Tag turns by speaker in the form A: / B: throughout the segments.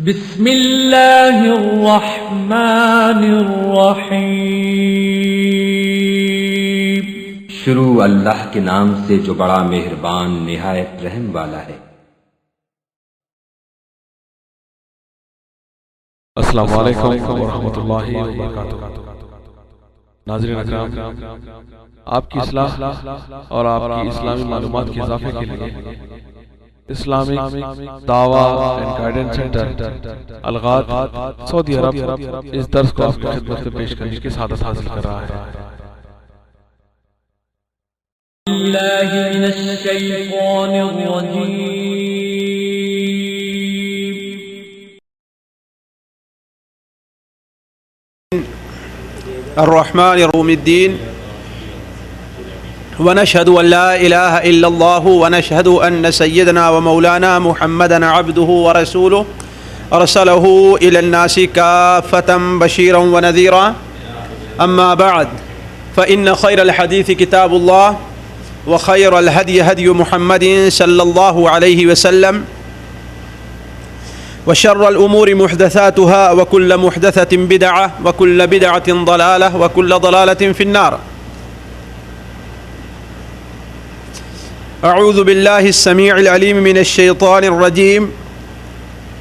A: بسم اللہ الرحمن الرحیم۔
B: شروع اللہ کے نام سے جو بڑا مہربان نہایت رحم والا ہے۔
C: السلام علیکم ورحمۃ اللہ وبرکاتہ۔ ناظرین اکرام، آپ کی اصلاح اور آپ کی اسلامی معلومات کے اضافے کے لیے اسلامک دعویٰ اینڈ گائیڈنس سینٹر الغاد سعودی عرب اس درس کو آپ کی خدمت میں پیش کرنے کی سعادت حاصل کر رہا ہے۔
A: اللہ من الشیطان الرجیم۔
D: الرحمن الرحیم الدین ونشهد أن لا إله إلا الله ونشهد أن سيدنا ومولانا محمدا عبده ورسوله أرسله إلى الناس كافة بشيرا ونذيرا، أما بعد فإن خير الحديث كتاب الله وخير الهدي هدي محمد صلى الله عليه وسلم وشر الأمور محدثاتها وكل محدثة بدعة وكل بدعة ضلالة وكل ضلالة في النار۔ اعوذ باللہ السمیع العلیم من الشیطان الرجیم،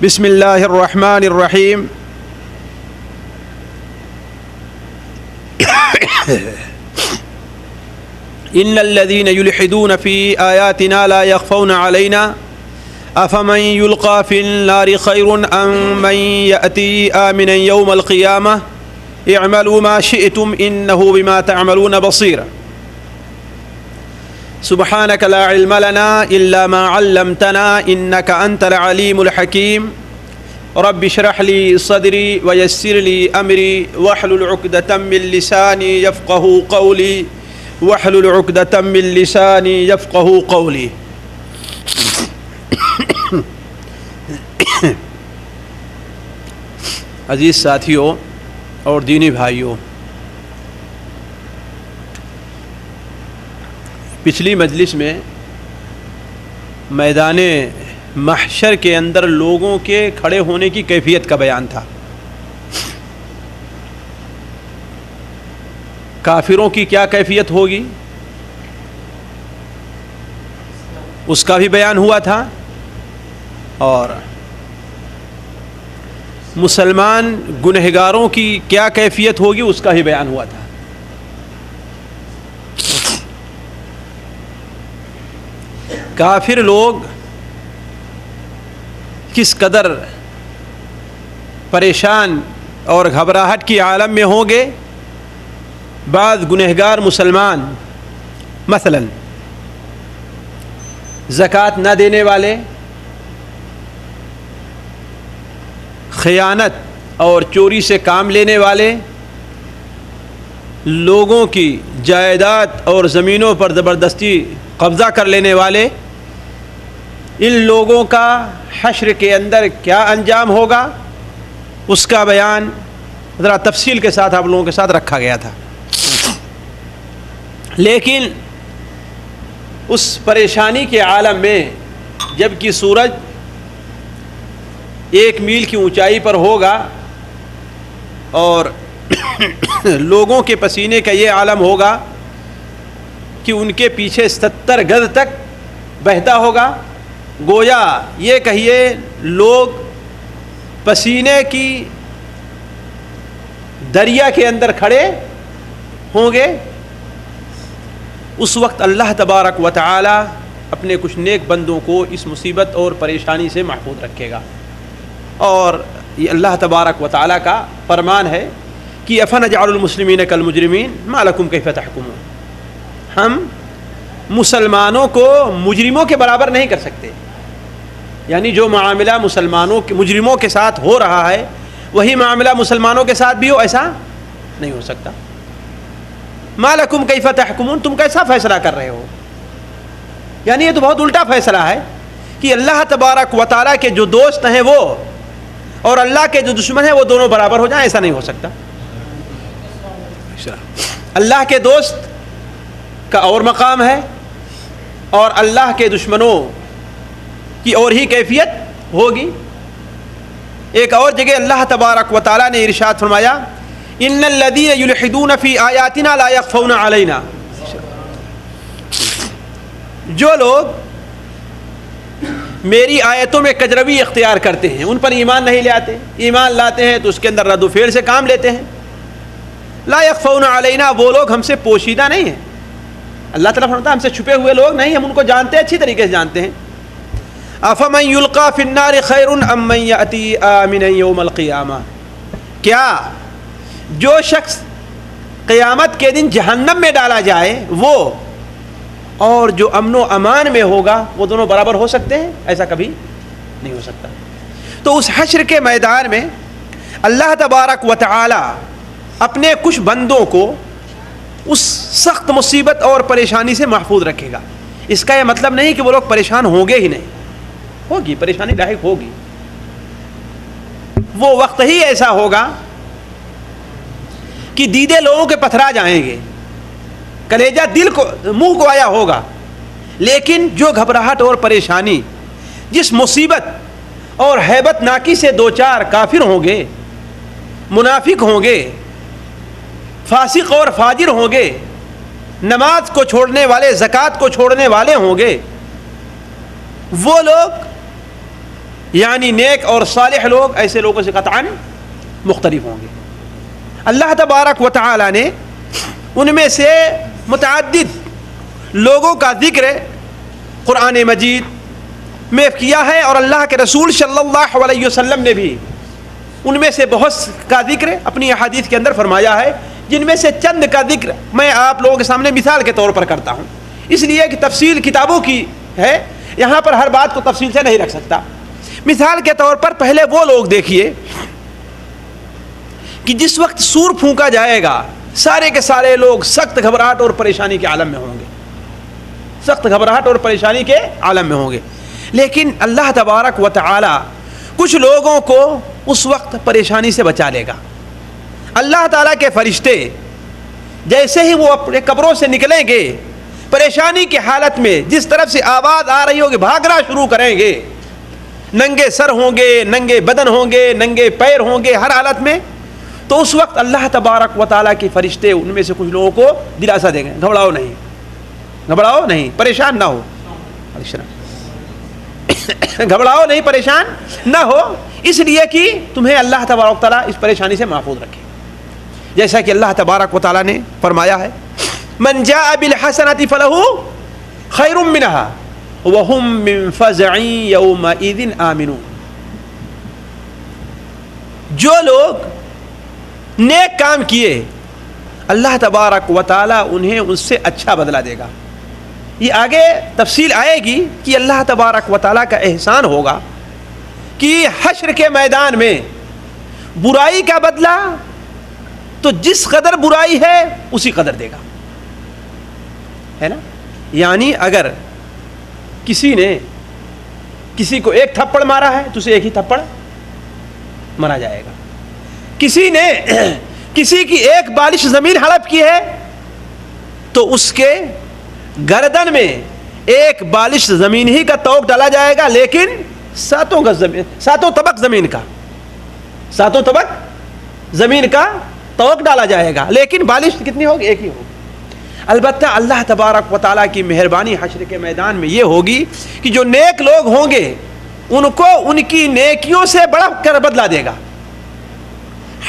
D: بسم اللہ الرحمن الرحیم۔ ان الذین یلحدون فی آیاتنا لا یخفون علینا افمن یلقى فی النار خیر ام من یأتی آمنا یوم القیامة اعملوا ما شئتم انه بما تعملون بصیر۔ سبحانك لا علم لنا إلا ما علمتنا إنك أنت العليم الحكيم، رب اشرح لي صدري ويسر لي أمري واحلل عقدة من لساني يفقهوا قولي واحلل عقدة من لساني يفقهوا قولي۔ عزیز ساتھیوں اور دینی بھائیوں، پچھلی مجلس میں میدان محشر کے اندر لوگوں کے کھڑے ہونے کی کیفیت کا بیان تھا۔ کافروں کی کیا کیفیت ہوگی اس کا بھی بیان ہوا تھا، اور مسلمان گنہگاروں کی کیا کیفیت ہوگی اس کا بھی بیان ہوا تھا۔ کافر لوگ کس قدر پریشان اور گھبراہٹ کی عالم میں ہوں گے، بعض گنہگار مسلمان مثلا زکوٰۃ نہ دینے والے، خیانت اور چوری سے کام لینے والے، لوگوں کی جائیداد اور زمینوں پر زبردستی قبضہ کر لینے والے، ان لوگوں کا حشر کے اندر کیا انجام ہوگا اس کا بیان ذرا تفصیل کے ساتھ آپ لوگوں کے ساتھ رکھا گیا تھا۔ لیکن اس پریشانی کے عالم میں جب کہ سورج 1 میل کی اونچائی پر ہوگا اور لوگوں کے پسینے کا یہ عالم ہوگا کہ ان کے پیچھے 70 گز تک بہتا ہوگا، گویا یہ کہیے لوگ پسینے کی دریا کے اندر کھڑے ہوں گے۔ اس وقت اللہ تبارک و تعالی اپنے کچھ نیک بندوں کو اس مصیبت اور پریشانی سے محفوظ رکھے گا، اور یہ اللہ تبارک و تعالی کا فرمان ہے کہ افنجعل المسلمین کالمجرمین ما لکم کیف تحکمون، ہم مسلمانوں کو مجرموں کے برابر نہیں کر سکتے، یعنی جو معاملہ مسلمانوں کے مجرموں کے ساتھ ہو رہا ہے وہی معاملہ مسلمانوں کے ساتھ بھی ہو، ایسا نہیں ہو سکتا۔ ما لکم کیف تحکمون، تم کیسا فیصلہ کر رہے ہو؟ یعنی یہ تو بہت الٹا فیصلہ ہے کہ اللہ تبارک و تعالیٰ کے جو دوست ہیں وہ اور اللہ کے جو دشمن ہیں وہ دونوں برابر ہو جائیں، ایسا نہیں ہو سکتا۔ اللہ کے دوست کا اور مقام ہے اور اللہ کے دشمنوں کی اور ہی کیفیت ہوگی۔ ایک اور جگہ اللہ تبارک و تعالیٰ نے ارشاد فرمایا ان الذین یلحدون فی آیاتنا لا یخفون علینا، جو لوگ میری آیتوں میں کجروی اختیار کرتے ہیں، ان پر ایمان نہیں لے آتے، ایمان لاتے ہیں تو اس کے اندر رد و فعل سے کام لیتے ہیں، لا یخفون علینا، وہ لوگ ہم سے پوشیدہ نہیں ہیں۔ اللہ تعالیٰ فرماتا ہے ہم سے چھپے ہوئے لوگ نہیں، ہم ان کو جانتے ہیں، اچھی طریقے سے جانتے ہیں۔ افمن یلقی فی النار خیر ام من یأتی آمنا یوم القیامہ، کیا جو شخص قیامت کے دن جہنم میں ڈالا جائے وہ اور جو امن و امان میں ہوگا وہ دونوں برابر ہو سکتے ہیں؟ ایسا کبھی نہیں ہو سکتا۔ تو اس حشر کے میدان میں اللہ تبارک و تعالی اپنے کچھ بندوں کو اس سخت مصیبت اور پریشانی سے محفوظ رکھے گا۔ اس کا یہ مطلب نہیں کہ وہ لوگ پریشان ہوں گے ہی نہیں، ہوگی پریشانی لاحق ہوگی، وہ وقت ہی ایسا ہوگا کہ دیدے لوگوں کے پتھرا جائیں گے، کلیجہ دل کو منہ کو آیا ہوگا، لیکن جو گھبراہٹ اور پریشانی جس مصیبت اور ہیبت ناکی سے دو چار کافر ہوں گے، منافق ہوں گے، فاسق اور فاجر ہوں گے، نماز کو چھوڑنے والے، زکوٰۃ کو چھوڑنے والے ہوں گے، وہ لوگ یعنی نیک اور صالح لوگ ایسے لوگوں سے قطعاً مختلف ہوں گے۔ اللہ تبارک و تعالی نے ان میں سے متعدد لوگوں کا ذکر قرآن مجید میں کیا ہے، اور اللہ کے رسول صلی اللہ علیہ وسلم نے بھی ان میں سے بہت کا ذکر اپنی احادیث کے اندر فرمایا ہے، جن میں سے چند کا ذکر میں آپ لوگوں کے سامنے مثال کے طور پر کرتا ہوں، اس لیے کہ تفصیل کتابوں کی ہے، یہاں پر ہر بات کو تفصیل سے نہیں رکھ سکتا۔ مثال کے طور پر پہلے وہ لوگ دیکھیے کہ جس وقت سور پھونکا جائے گا سارے کے سارے لوگ سخت گھبراہٹ اور پریشانی کے عالم میں ہوں گے، سخت گھبراہٹ اور پریشانی کے عالم میں ہوں گے، لیکن اللہ تبارک و تعالی کچھ لوگوں کو اس وقت پریشانی سے بچا لے گا۔ اللہ تعالیٰ کے فرشتے جیسے ہی وہ اپنے قبروں سے نکلیں گے، پریشانی کی حالت میں جس طرف سے آواز آ رہی ہوگی بھاگنا شروع کریں گے، ننگے سر ہوں گے، ننگے بدن ہوں گے، ننگے پیر ہوں گے، ہر حالت میں، تو اس وقت اللہ تبارک و تعالیٰ کے فرشتے ان میں سے کچھ لوگوں کو دلاسا دیں گے، گھبراؤ نہیں، گھبراؤ نہیں، پریشان نہ ہو، گھبراؤ نہیں، پریشان نہ ہو، اس لیے کہ تمہیں اللہ تبارک و تعالیٰ اس پریشانی سے محفوظ رکھے، جیسا کہ اللہ تبارک و تعالیٰ نے فرمایا ہے من جاء بالحسنۃ فلہ خیر منہا وہم من فزع یومئذ آمنون، جو لوگ نیک کام کیے اللہ تبارک و تعالیٰ انہیں اس سے اچھا بدلہ دے گا۔ یہ آگے تفصیل آئے گی کہ اللہ تبارک و تعالیٰ کا احسان ہوگا کہ حشر کے میدان میں برائی کا بدلہ تو جس قدر برائی ہے اسی قدر دے گا، ہے نا؟ یعنی اگر کسی نے کسی کو ایک تھپڑ مارا ہے تو اسے ایک ہی تھپڑ مارا جائے گا، کسی نے کسی کی ایک بالش زمین ہڑپ کی ہے تو اس کے گردن میں ایک بالش زمین ہی کا توق ڈالا جائے گا، لیکن ساتوں طبق زمین کا توق ڈالا جائے گا، لیکن بالش کتنی ہوگی؟ ایک ہی ہوگی۔ البتہ اللہ تبارک و تعالیٰ کی مہربانی حشر کے میدان میں یہ ہوگی کہ جو نیک لوگ ہوں گے ان کو ان کی نیکیوں سے بڑا کر بدلہ دے گا،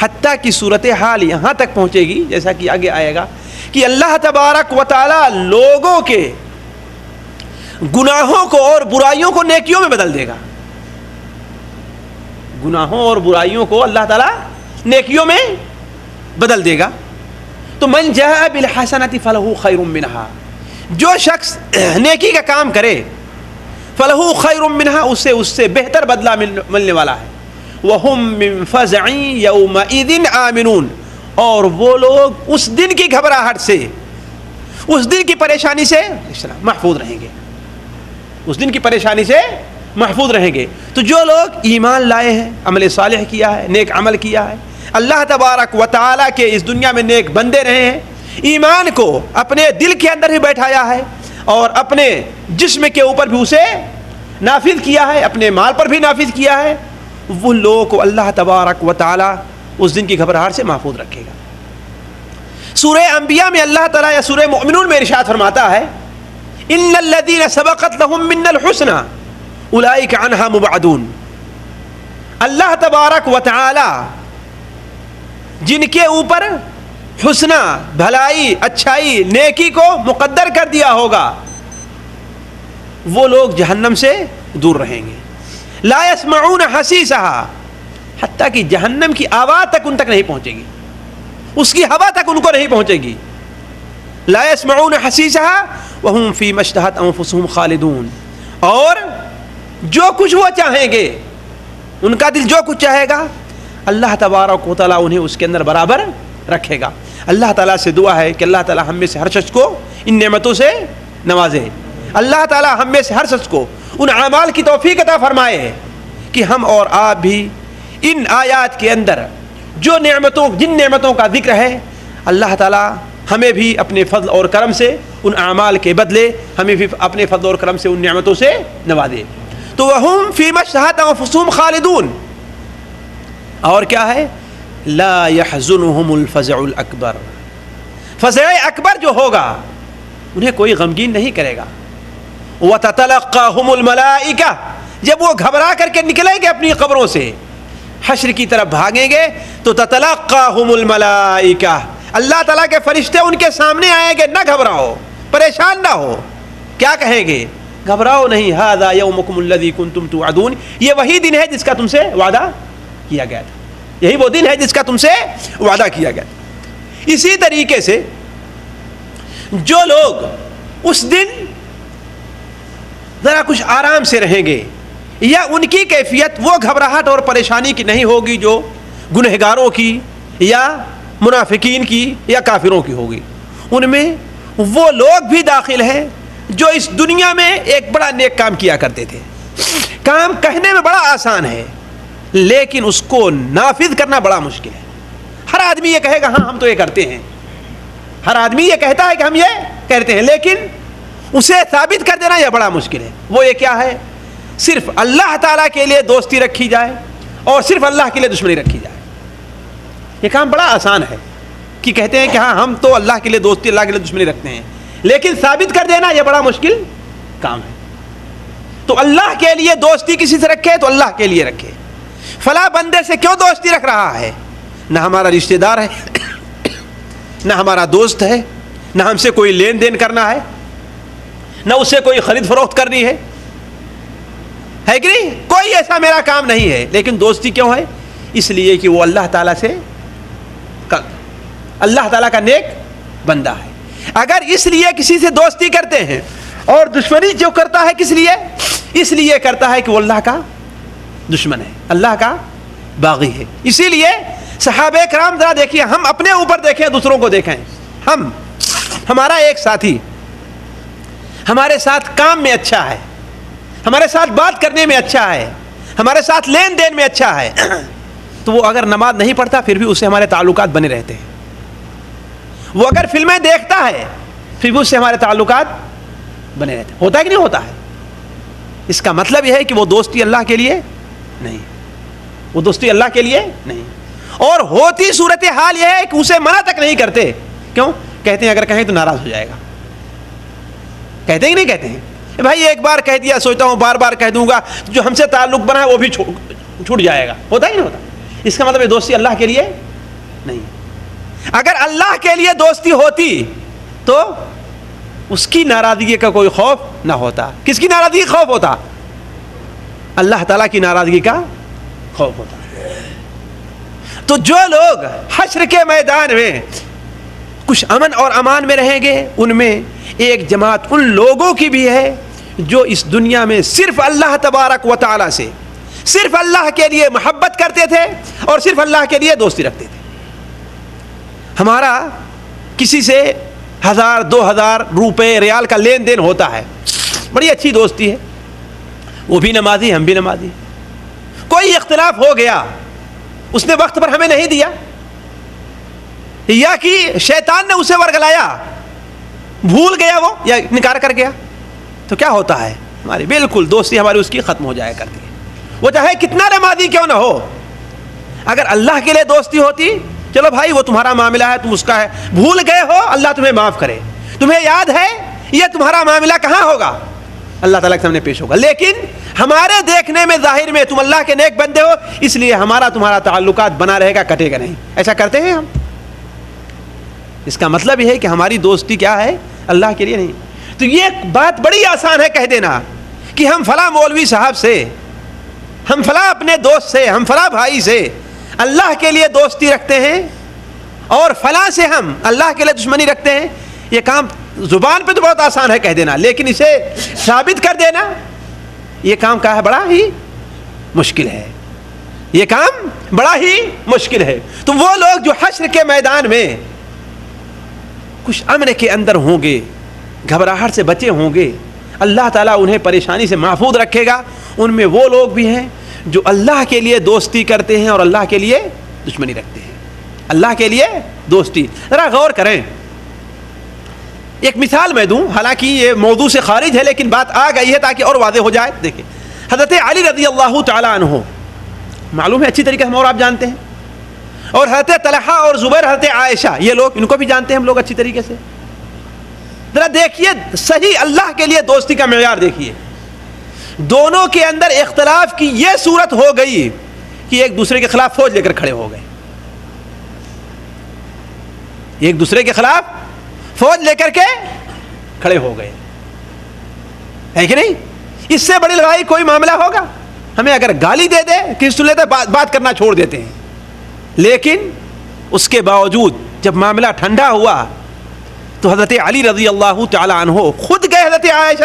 D: حتیٰ کہ صورتحال یہاں تک پہنچے گی جیسا کہ آگے آئے گا کہ اللہ تبارک و تعالیٰ لوگوں کے گناہوں کو اور برائیوں کو نیکیوں میں بدل دے گا، گناہوں اور برائیوں کو اللہ تعالیٰ نیکیوں میں بدل دے گا۔ تو من جاء بالحسنۃ فلہ خیر منہا، جو شخص نیکی کا کام کرے فلہ خیر منہا، اس سے بہتر بدلہ ملنے والا ہے، وہم من فزع یومئذ آمنون، اور وہ لوگ اس دن کی گھبراہٹ سے، اس دن کی پریشانی سے محفوظ رہیں گے، اس دن کی پریشانی سے محفوظ رہیں گے۔ تو جو لوگ ایمان لائے ہیں، عمل صالح کیا ہے، نیک عمل کیا ہے، اللہ تبارک و تعالیٰ کے اس دنیا میں نیک بندے رہے ہیں، ایمان کو اپنے دل کے اندر بھی بیٹھایا ہے اور اپنے جسم کے اوپر بھی اسے نافذ کیا ہے، اپنے مال پر بھی نافذ کیا ہے، وہ لوگوں کو اللہ تبارک و تعالی اس دن کی گھبراہٹ سے محفوظ رکھے گا۔ سورہ انبیاء میں اللہ تعالیٰ یا سورہ مومنون میں ارشاد فرماتا ہے ان الذین سبقت لهم منا الحسنى اولئک عنها مبعدون۔ اللہ تبارک و تعالی جن کے اوپر حسنہ، بھلائی، اچھائی، نیکی کو مقدر کر دیا ہوگا وہ لوگ جہنم سے دور رہیں گے۔ لا يسمعون حسیسها، حتیٰ کہ جہنم کی آواز تک ان تک نہیں پہنچے گی، اس کی ہوا تک ان کو نہیں پہنچے گی۔ لا يسمعون حسیسها وهم فيما اشتهت انفسهم خالدون، اور جو کچھ وہ چاہیں گے، ان کا دل جو کچھ چاہے گا اللہ تبارک و تعالیٰ انہیں اس کے اندر برابر رکھے گا۔ اللہ تعالیٰ سے دعا ہے کہ اللہ تعالیٰ ہم میں سے ہر شخص کو ان نعمتوں سے نوازے۔ اللہ تعالیٰ ہم میں سے ہر شخص کو ان اعمال کی توفیق عطا فرمائے کہ ہم اور آپ بھی ان آیات کے اندر جو نعمتوں، جن نعمتوں کا ذکر ہے، اللہ تعالیٰ ہمیں بھی اپنے فضل اور کرم سے ان اعمال کے بدلے ہمیں بھی اپنے فضل اور کرم سے ان نعمتوں سے نوازے۔ تو وہم فیما اشتہت انفسہم خالدون، اور کیا ہے؟ لا يحزنهم الفزع الاکبر، فزع اکبر جو ہوگا انہیں کوئی غمگین نہیں کرے گا۔ وتتلقاهم الملائکہ، جب وہ گھبرا کر کے نکلیں گے اپنی قبروں سے، حشر کی طرف بھاگیں گے تو تتلقاهم الملائکہ، اللہ تعالیٰ کے فرشتے ان کے سامنے آئیں گے، نہ گھبراؤ، پریشان نہ ہو۔ کیا کہیں گے؟ گھبراؤ نہیں، ھذا یومکم الذی کنتم توعدون، یہ وہی دن ہے جس کا تم سے وعدہ کیا گیا تھا، یہی وہ دن ہے جس کا تم سے وعدہ کیا گیا تھا۔ اسی طریقے سے جو لوگ اس دن ذرا کچھ آرام سے رہیں گے، یا ان کی کیفیت وہ گھبراہٹ اور پریشانی کی نہیں ہوگی جو گنہگاروں کی یا منافقین کی یا کافروں کی ہوگی، ان میں وہ لوگ بھی داخل ہیں جو اس دنیا میں ایک بڑا نیک کام کیا کرتے تھے۔ کام کہنے میں بڑا آسان ہے لیکن اس کو نافذ کرنا بڑا مشکل ہے۔ ہر آدمی یہ کہے گا ہاں ہم تو یہ کرتے ہیں، ہر آدمی یہ کہتا ہے کہ ہم یہ کرتے ہیں، لیکن اسے ثابت کر دینا یہ بڑا مشکل ہے۔ وہ یہ کیا ہے؟ صرف اللہ تعالیٰ کے لیے دوستی رکھی جائے اور صرف اللہ کے لیے دشمنی رکھی جائے۔ یہ کام بڑا آسان ہے کہ کہتے ہیں کہ ہاں ہم تو اللہ کے لیے دوستی، اللہ کے لیے دشمنی رکھتے ہیں، لیکن ثابت کر دینا یہ بڑا مشکل کام ہے۔ تو اللہ کے لیے دوستی کسی سے رکھے تو اللہ کے لیے رکھے۔ فلاں بندے سے کیوں دوستی رکھ رہا ہے؟ نہ ہمارا رشتہ دار ہے، نہ ہمارا دوست ہے، نہ ہم سے کوئی لین دین کرنا ہے، نہ اسے کوئی خرید فروخت کرنی ہے کہ نہیں؟ کوئی ایسا میرا کام نہیں ہے، لیکن دوستی کیوں ہے؟ اس لیے کہ وہ اللہ تعالیٰ سے، اللہ تعالیٰ کا نیک بندہ ہے۔ اگر اس لیے کسی سے دوستی کرتے ہیں اور دشمنی جو کرتا ہے کس لیے؟ اس لیے کرتا ہے کہ وہ اللہ کا دشمن ہے، اللہ کا باغی ہے۔ اسی لیے صحابہ کرام ذرا دیکھیے، ہم اپنے اوپر دیکھیں، دوسروں کو دیکھیں۔ ہمارا ایک ساتھی ہمارے ساتھ کام میں اچھا ہے، ہمارے ساتھ بات کرنے میں اچھا ہے، ہمارے ساتھ لین دین میں اچھا ہے، تو وہ اگر نماز نہیں پڑھتا پھر بھی اس سے ہمارے تعلقات بنے رہتے ہیں۔ وہ اگر فلمیں دیکھتا ہے پھر بھی اس سے ہمارے تعلقات بنے رہتے ہیں۔ ہوتا ہے کہ نہیں ہوتا ہے؟ اس کا مطلب یہ ہے کہ وہ دوستی اللہ کے لیے نہیں، وہ دوستی اللہ کے لیے نہیں، اور ہوتی صورتحال یہ ہے کہ اسے منع تک نہیں کرتے۔ کیوں؟ کہتے ہیں اگر کہیں تو ناراض ہو جائے گا۔ کہتے ہیں کہ نہیں کہتے ہیں؟ بھائی ایک بار کہہ دیا، سوچتا ہوں بار بار کہہ دوں گا، جو ہم سے تعلق بنا ہے وہ بھی چھوٹ جائے گا۔ ہوتا ہی نہیں ہوتا؟ اس کا مطلب یہ دوستی اللہ کے لیے نہیں۔ اگر اللہ کے لیے دوستی ہوتی تو اس کی ناراضگی کا کوئی خوف نہ ہوتا۔ کس کی ناراضگی کا خوف ہوتا؟ اللہ تعالیٰ کی ناراضگی کا خوف ہوتا۔ تو جو لوگ حشر کے میدان میں کچھ امن اور امان میں رہیں گے، ان میں ایک جماعت ان لوگوں کی بھی ہے جو اس دنیا میں صرف اللہ تبارک و تعالیٰ سے، صرف اللہ کے لیے محبت کرتے تھے اور صرف اللہ کے لیے دوستی رکھتے تھے۔ ہمارا کسی سے 1000 2000 روپے ریال کا لین دین ہوتا ہے، بڑی اچھی دوستی ہے، وہ بھی نمازی ہم بھی نمازی، کوئی اختلاف ہو گیا، اس نے وقت پر ہمیں نہیں دیا، یا کہ شیطان نے اسے ورگلایا، بھول گیا وہ یا انکار کر گیا، تو کیا ہوتا ہے؟ ہماری بالکل دوستی ہماری اس کی ختم ہو جایا کرتی ہے۔ وہ چاہے کتنا نمازی کیوں نہ ہو. اگر اللہ کے لیے دوستی ہوتی، چلو بھائی وہ تمہارا معاملہ ہے، تم اس کا ہے، بھول گئے ہو، اللہ تمہیں معاف کرے، تمہیں یاد ہے یہ تمہارا معاملہ کہاں ہوگا، اللہ تعالیٰ کے سامنے پیش ہوگا. لیکن ہمارے دیکھنے میں ظاہر میں تم اللہ کے نیک بندے ہو، اس لیے ہمارا تمہارا تعلقات بنا رہے گا، کٹے گا نہیں. ایسا کرتے ہیں ہم. اس کا مطلب یہ ہے کہ ہماری دوستی کیا ہے، اللہ کے لیے نہیں. تو یہ بات بڑی آسان ہے کہہ دینا کہ ہم فلاں مولوی صاحب سے، ہم فلاں اپنے دوست سے، ہم فلاں بھائی سے اللہ کے لیے دوستی رکھتے ہیں اور فلاں سے ہم اللہ کے لیے دشمنی رکھتے ہیں. یہ کام زبان پہ تو بہت آسان ہے کہہ دینا، لیکن اسے ثابت کر دینا یہ کام کیا ہے، بڑا ہی مشکل ہے. یہ کام بڑا ہی مشکل ہے. تو وہ لوگ جو حشر کے میدان میں کچھ امن کے اندر ہوں گے، گھبراہٹ سے بچے ہوں گے، اللہ تعالیٰ انہیں پریشانی سے محفوظ رکھے گا. ان میں وہ لوگ بھی ہیں جو اللہ کے لیے دوستی کرتے ہیں اور اللہ کے لیے دشمنی رکھتے ہیں. اللہ کے لیے دوستی، ذرا غور کریں. ایک مثال میں دوں، حالانکہ یہ موضوع سے خارج ہے لیکن بات آ گئی ہے تاکہ اور واضح ہو جائے. دیکھیں حضرت علی رضی اللہ تعالیٰ عنہ، معلوم ہے اچھی طریقے سے ہم اور آپ جانتے ہیں، اور حضرت طلحہ اور زبیر، حضرت عائشہ، یہ لوگ ان کو بھی جانتے ہیں ہم لوگ اچھی طریقے سے. ذرا دیکھیے صحیح اللہ کے لیے دوستی کا معیار دیکھیے. دونوں کے اندر اختلاف کی یہ صورت ہو گئی کہ ایک دوسرے کے خلاف فوج لے کر کھڑے ہو گئے. ایک دوسرے کے خلاف فوج لے کر کے کھڑے ہو گئے، ہے کہ نہیں؟ اس سے بڑی لڑائی کوئی معاملہ ہوگا؟ ہمیں اگر گالی دے دے کہ سن لیتے بات کرنا چھوڑ دیتے ہیں. لیکن اس کے باوجود جب معاملہ ٹھنڈا ہوا تو حضرت علی رضی اللہ تعالیٰ عنہ خود گئے حضرت عائشہ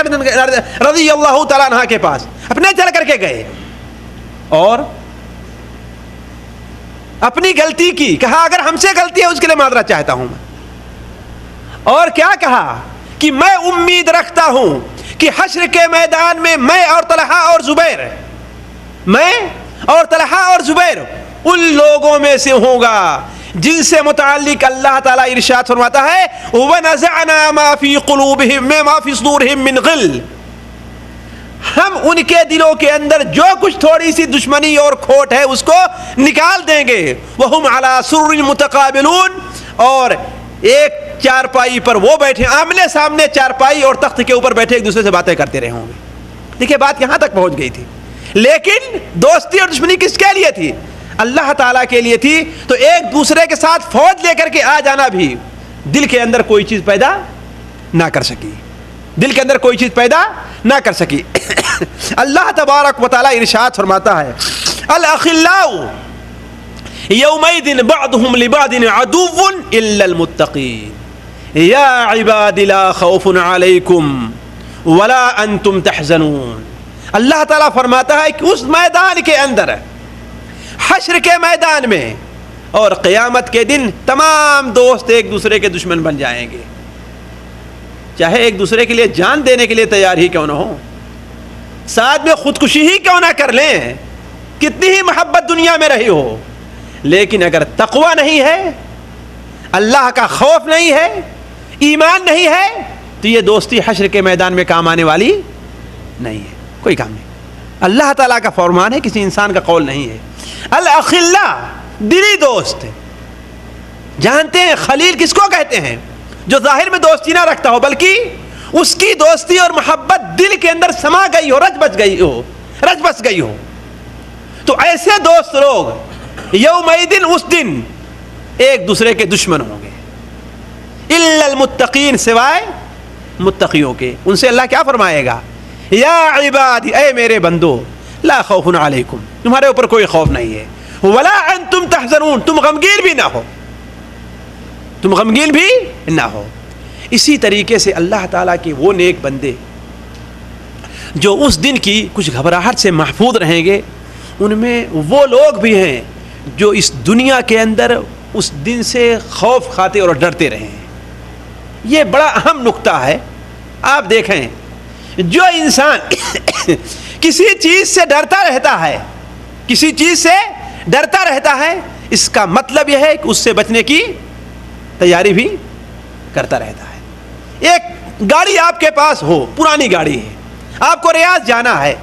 D: رضی اللہ تعالیٰ عنہ کے پاس، اپنے چل کر کے گئے اور اپنی غلطی کی، کہا اگر ہم سے غلطی ہے اس کے لیے معذرت چاہتا ہوں میں. اور کیا کہا کہ میں امید رکھتا ہوں کہ حشر کے میدان میں میں اور طلحہ اور زبیر، میں اور طلحہ اور زبیر ان لوگوں میں سے ہوں گا جن سے متعلق اللہ تعالیٰ ارشاد فرماتا ہے وَنَزَعْنَا مَا فِي قُلُوبِهِمْ مَا فِي صُدُورِهِمْ مِنْ غِلٍّ، ہم ان کے دلوں کے اندر جو کچھ تھوڑی سی دشمنی اور کھوٹ ہے اس کو نکال دیں گے. وَهُمْ عَلَى سُرُرٍ مُتَقَابِلُونَ، اور ایک چارپائی پر وہ بیٹھے، آمنے سامنے چارپائی اور تخت کے اوپر بیٹھے ایک دوسرے سے باتیں کرتے رہے ہوں گے. دیکھیں بات یہاں تک پہنچ گئی تھی، لیکن دوستی اور دشمنی کس کے لیے تھی؟ اللہ تعالیٰ کے لیے تھی. تو ایک دوسرے کے ساتھ فوج لے کر کے آ جانا بھی دل کے اندر کوئی چیز پیدا نہ کر سکی، دل کے اندر کوئی چیز پیدا نہ کر سکی. اللہ تبارک و تعالیٰ ارشاد فرماتا ہے الاخلاء یومئذ بعضهم لبعض عدو الا المتقین یا عباد لا خوف علیکم ولا انتم تحزنون. اللہ تعالیٰ فرماتا ہے کہ اس میدان کے اندر، حشر کے میدان میں اور قیامت کے دن، تمام دوست ایک دوسرے کے دشمن بن جائیں گے، چاہے ایک دوسرے کے لیے جان دینے کے لیے تیار ہی کیوں نہ ہو، ساتھ میں خودکشی ہی کیوں نہ کر لیں، کتنی ہی محبت دنیا میں رہی ہو. لیکن اگر تقوی نہیں ہے، اللہ کا خوف نہیں ہے، ایمان نہیں ہے، تو یہ دوستی حشر کے میدان میں کام آنے والی نہیں ہے، کوئی کام نہیں. اللہ تعالیٰ کا فرمان ہے، کسی انسان کا قول نہیں ہے. الاخلاء دلی دوست، جانتے ہیں خلیل کس کو کہتے ہیں؟ جو ظاہر میں دوستی نہ رکھتا ہو بلکہ اس کی دوستی اور محبت دل کے اندر سما گئی ہو، رچ بس گئی ہو. تو ایسے دوست لوگ یومئذ اس دن ایک دوسرے کے دشمن ہوں گے، الا المتقین سوائے متقیوں کے. ان سے اللہ کیا فرمائے گا؟ یا عبادی، اے میرے بندو، لا خوف علیکم، تمہارے اوپر کوئی خوف نہیں ہے، ولا انتم تحزنون، تم غمگین بھی نہ ہو، تم غمگین بھی نہ ہو. اسی طریقے سے اللہ تعالیٰ کے وہ نیک بندے جو اس دن کی کچھ گھبراہٹ سے محفوظ رہیں گے، ان میں وہ لوگ بھی ہیں جو اس دنیا کے اندر اس دن سے خوف کھاتے اور ڈرتے رہے ہیں. یہ بڑا اہم نقطہ ہے. آپ دیکھیں، جو انسان کسی چیز سے ڈرتا رہتا ہے، کسی چیز سے ڈرتا رہتا ہے، اس کا مطلب یہ ہے کہ اس سے بچنے کی تیاری بھی کرتا رہتا ہے. ایک گاڑی آپ کے پاس ہو، پرانی گاڑی ہے، آپ کو ریاض جانا ہے،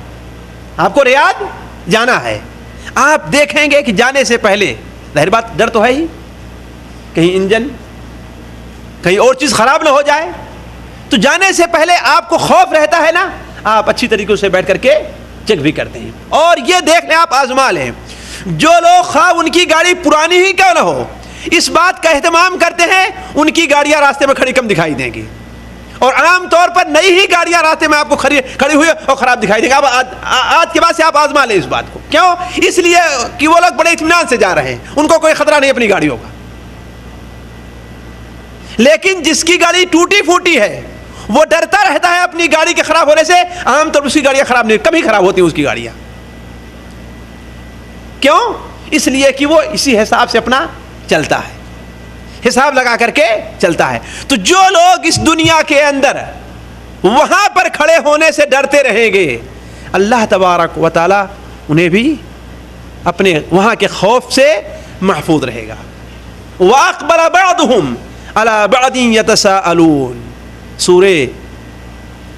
D: آپ کو ریاض جانا ہے. آپ دیکھیں گے کہ جانے سے پہلے ظاہر بات ڈر تو ہے ہی, کہیں انجن کہیں اور چیز خراب نہ ہو جائے, تو جانے سے پہلے آپ کو خوف رہتا ہے نا, آپ اچھی طریقے سے بیٹھ کر کے چیک بھی کرتے ہیں. اور یہ دیکھ لیں, آپ آزما لیں, جو لوگ خواہ ان کی گاڑی پرانی ہی کیوں نہ ہو اس بات کا اہتمام کرتے ہیں, ان کی گاڑیاں راستے میں کھڑی کم دکھائی دیں گی, اور عام طور پر نئی ہی گاڑیاں راستے میں آپ کو کھڑی ہوئی اور خراب دکھائی دیں گی. اب آج کے بعد سے آپ آزما لیں اس بات کو. کیوں؟ اس لیے کہ وہ لوگ بڑے اطمینان سے جا رہے ہیں, ان کو کوئی خطرہ نہیں اپنی گاڑیوں کا. لیکن جس کی گاڑی ٹوٹی پھوٹی ہے وہ ڈرتا رہتا ہے اپنی گاڑی کے خراب ہونے سے. عام طور پر اس کی گاڑیاں خراب نہیں, کبھی خراب ہوتی ہیں اس کی گاڑیاں. کیوں؟ اس لیے کہ وہ اسی حساب سے اپنا چلتا ہے, حساب لگا کر کے چلتا ہے. تو جو لوگ اس دنیا کے اندر وہاں پر کھڑے ہونے سے ڈرتے رہیں گے, اللہ تبارک و تعالی انہیں بھی اپنے وہاں کے خوف سے محفوظ رہے گا. وَأَقْبَلَ بَعْضُهُمْ عَلَى بَعْضٍ يَتَسَاءَلُونَ, سورہ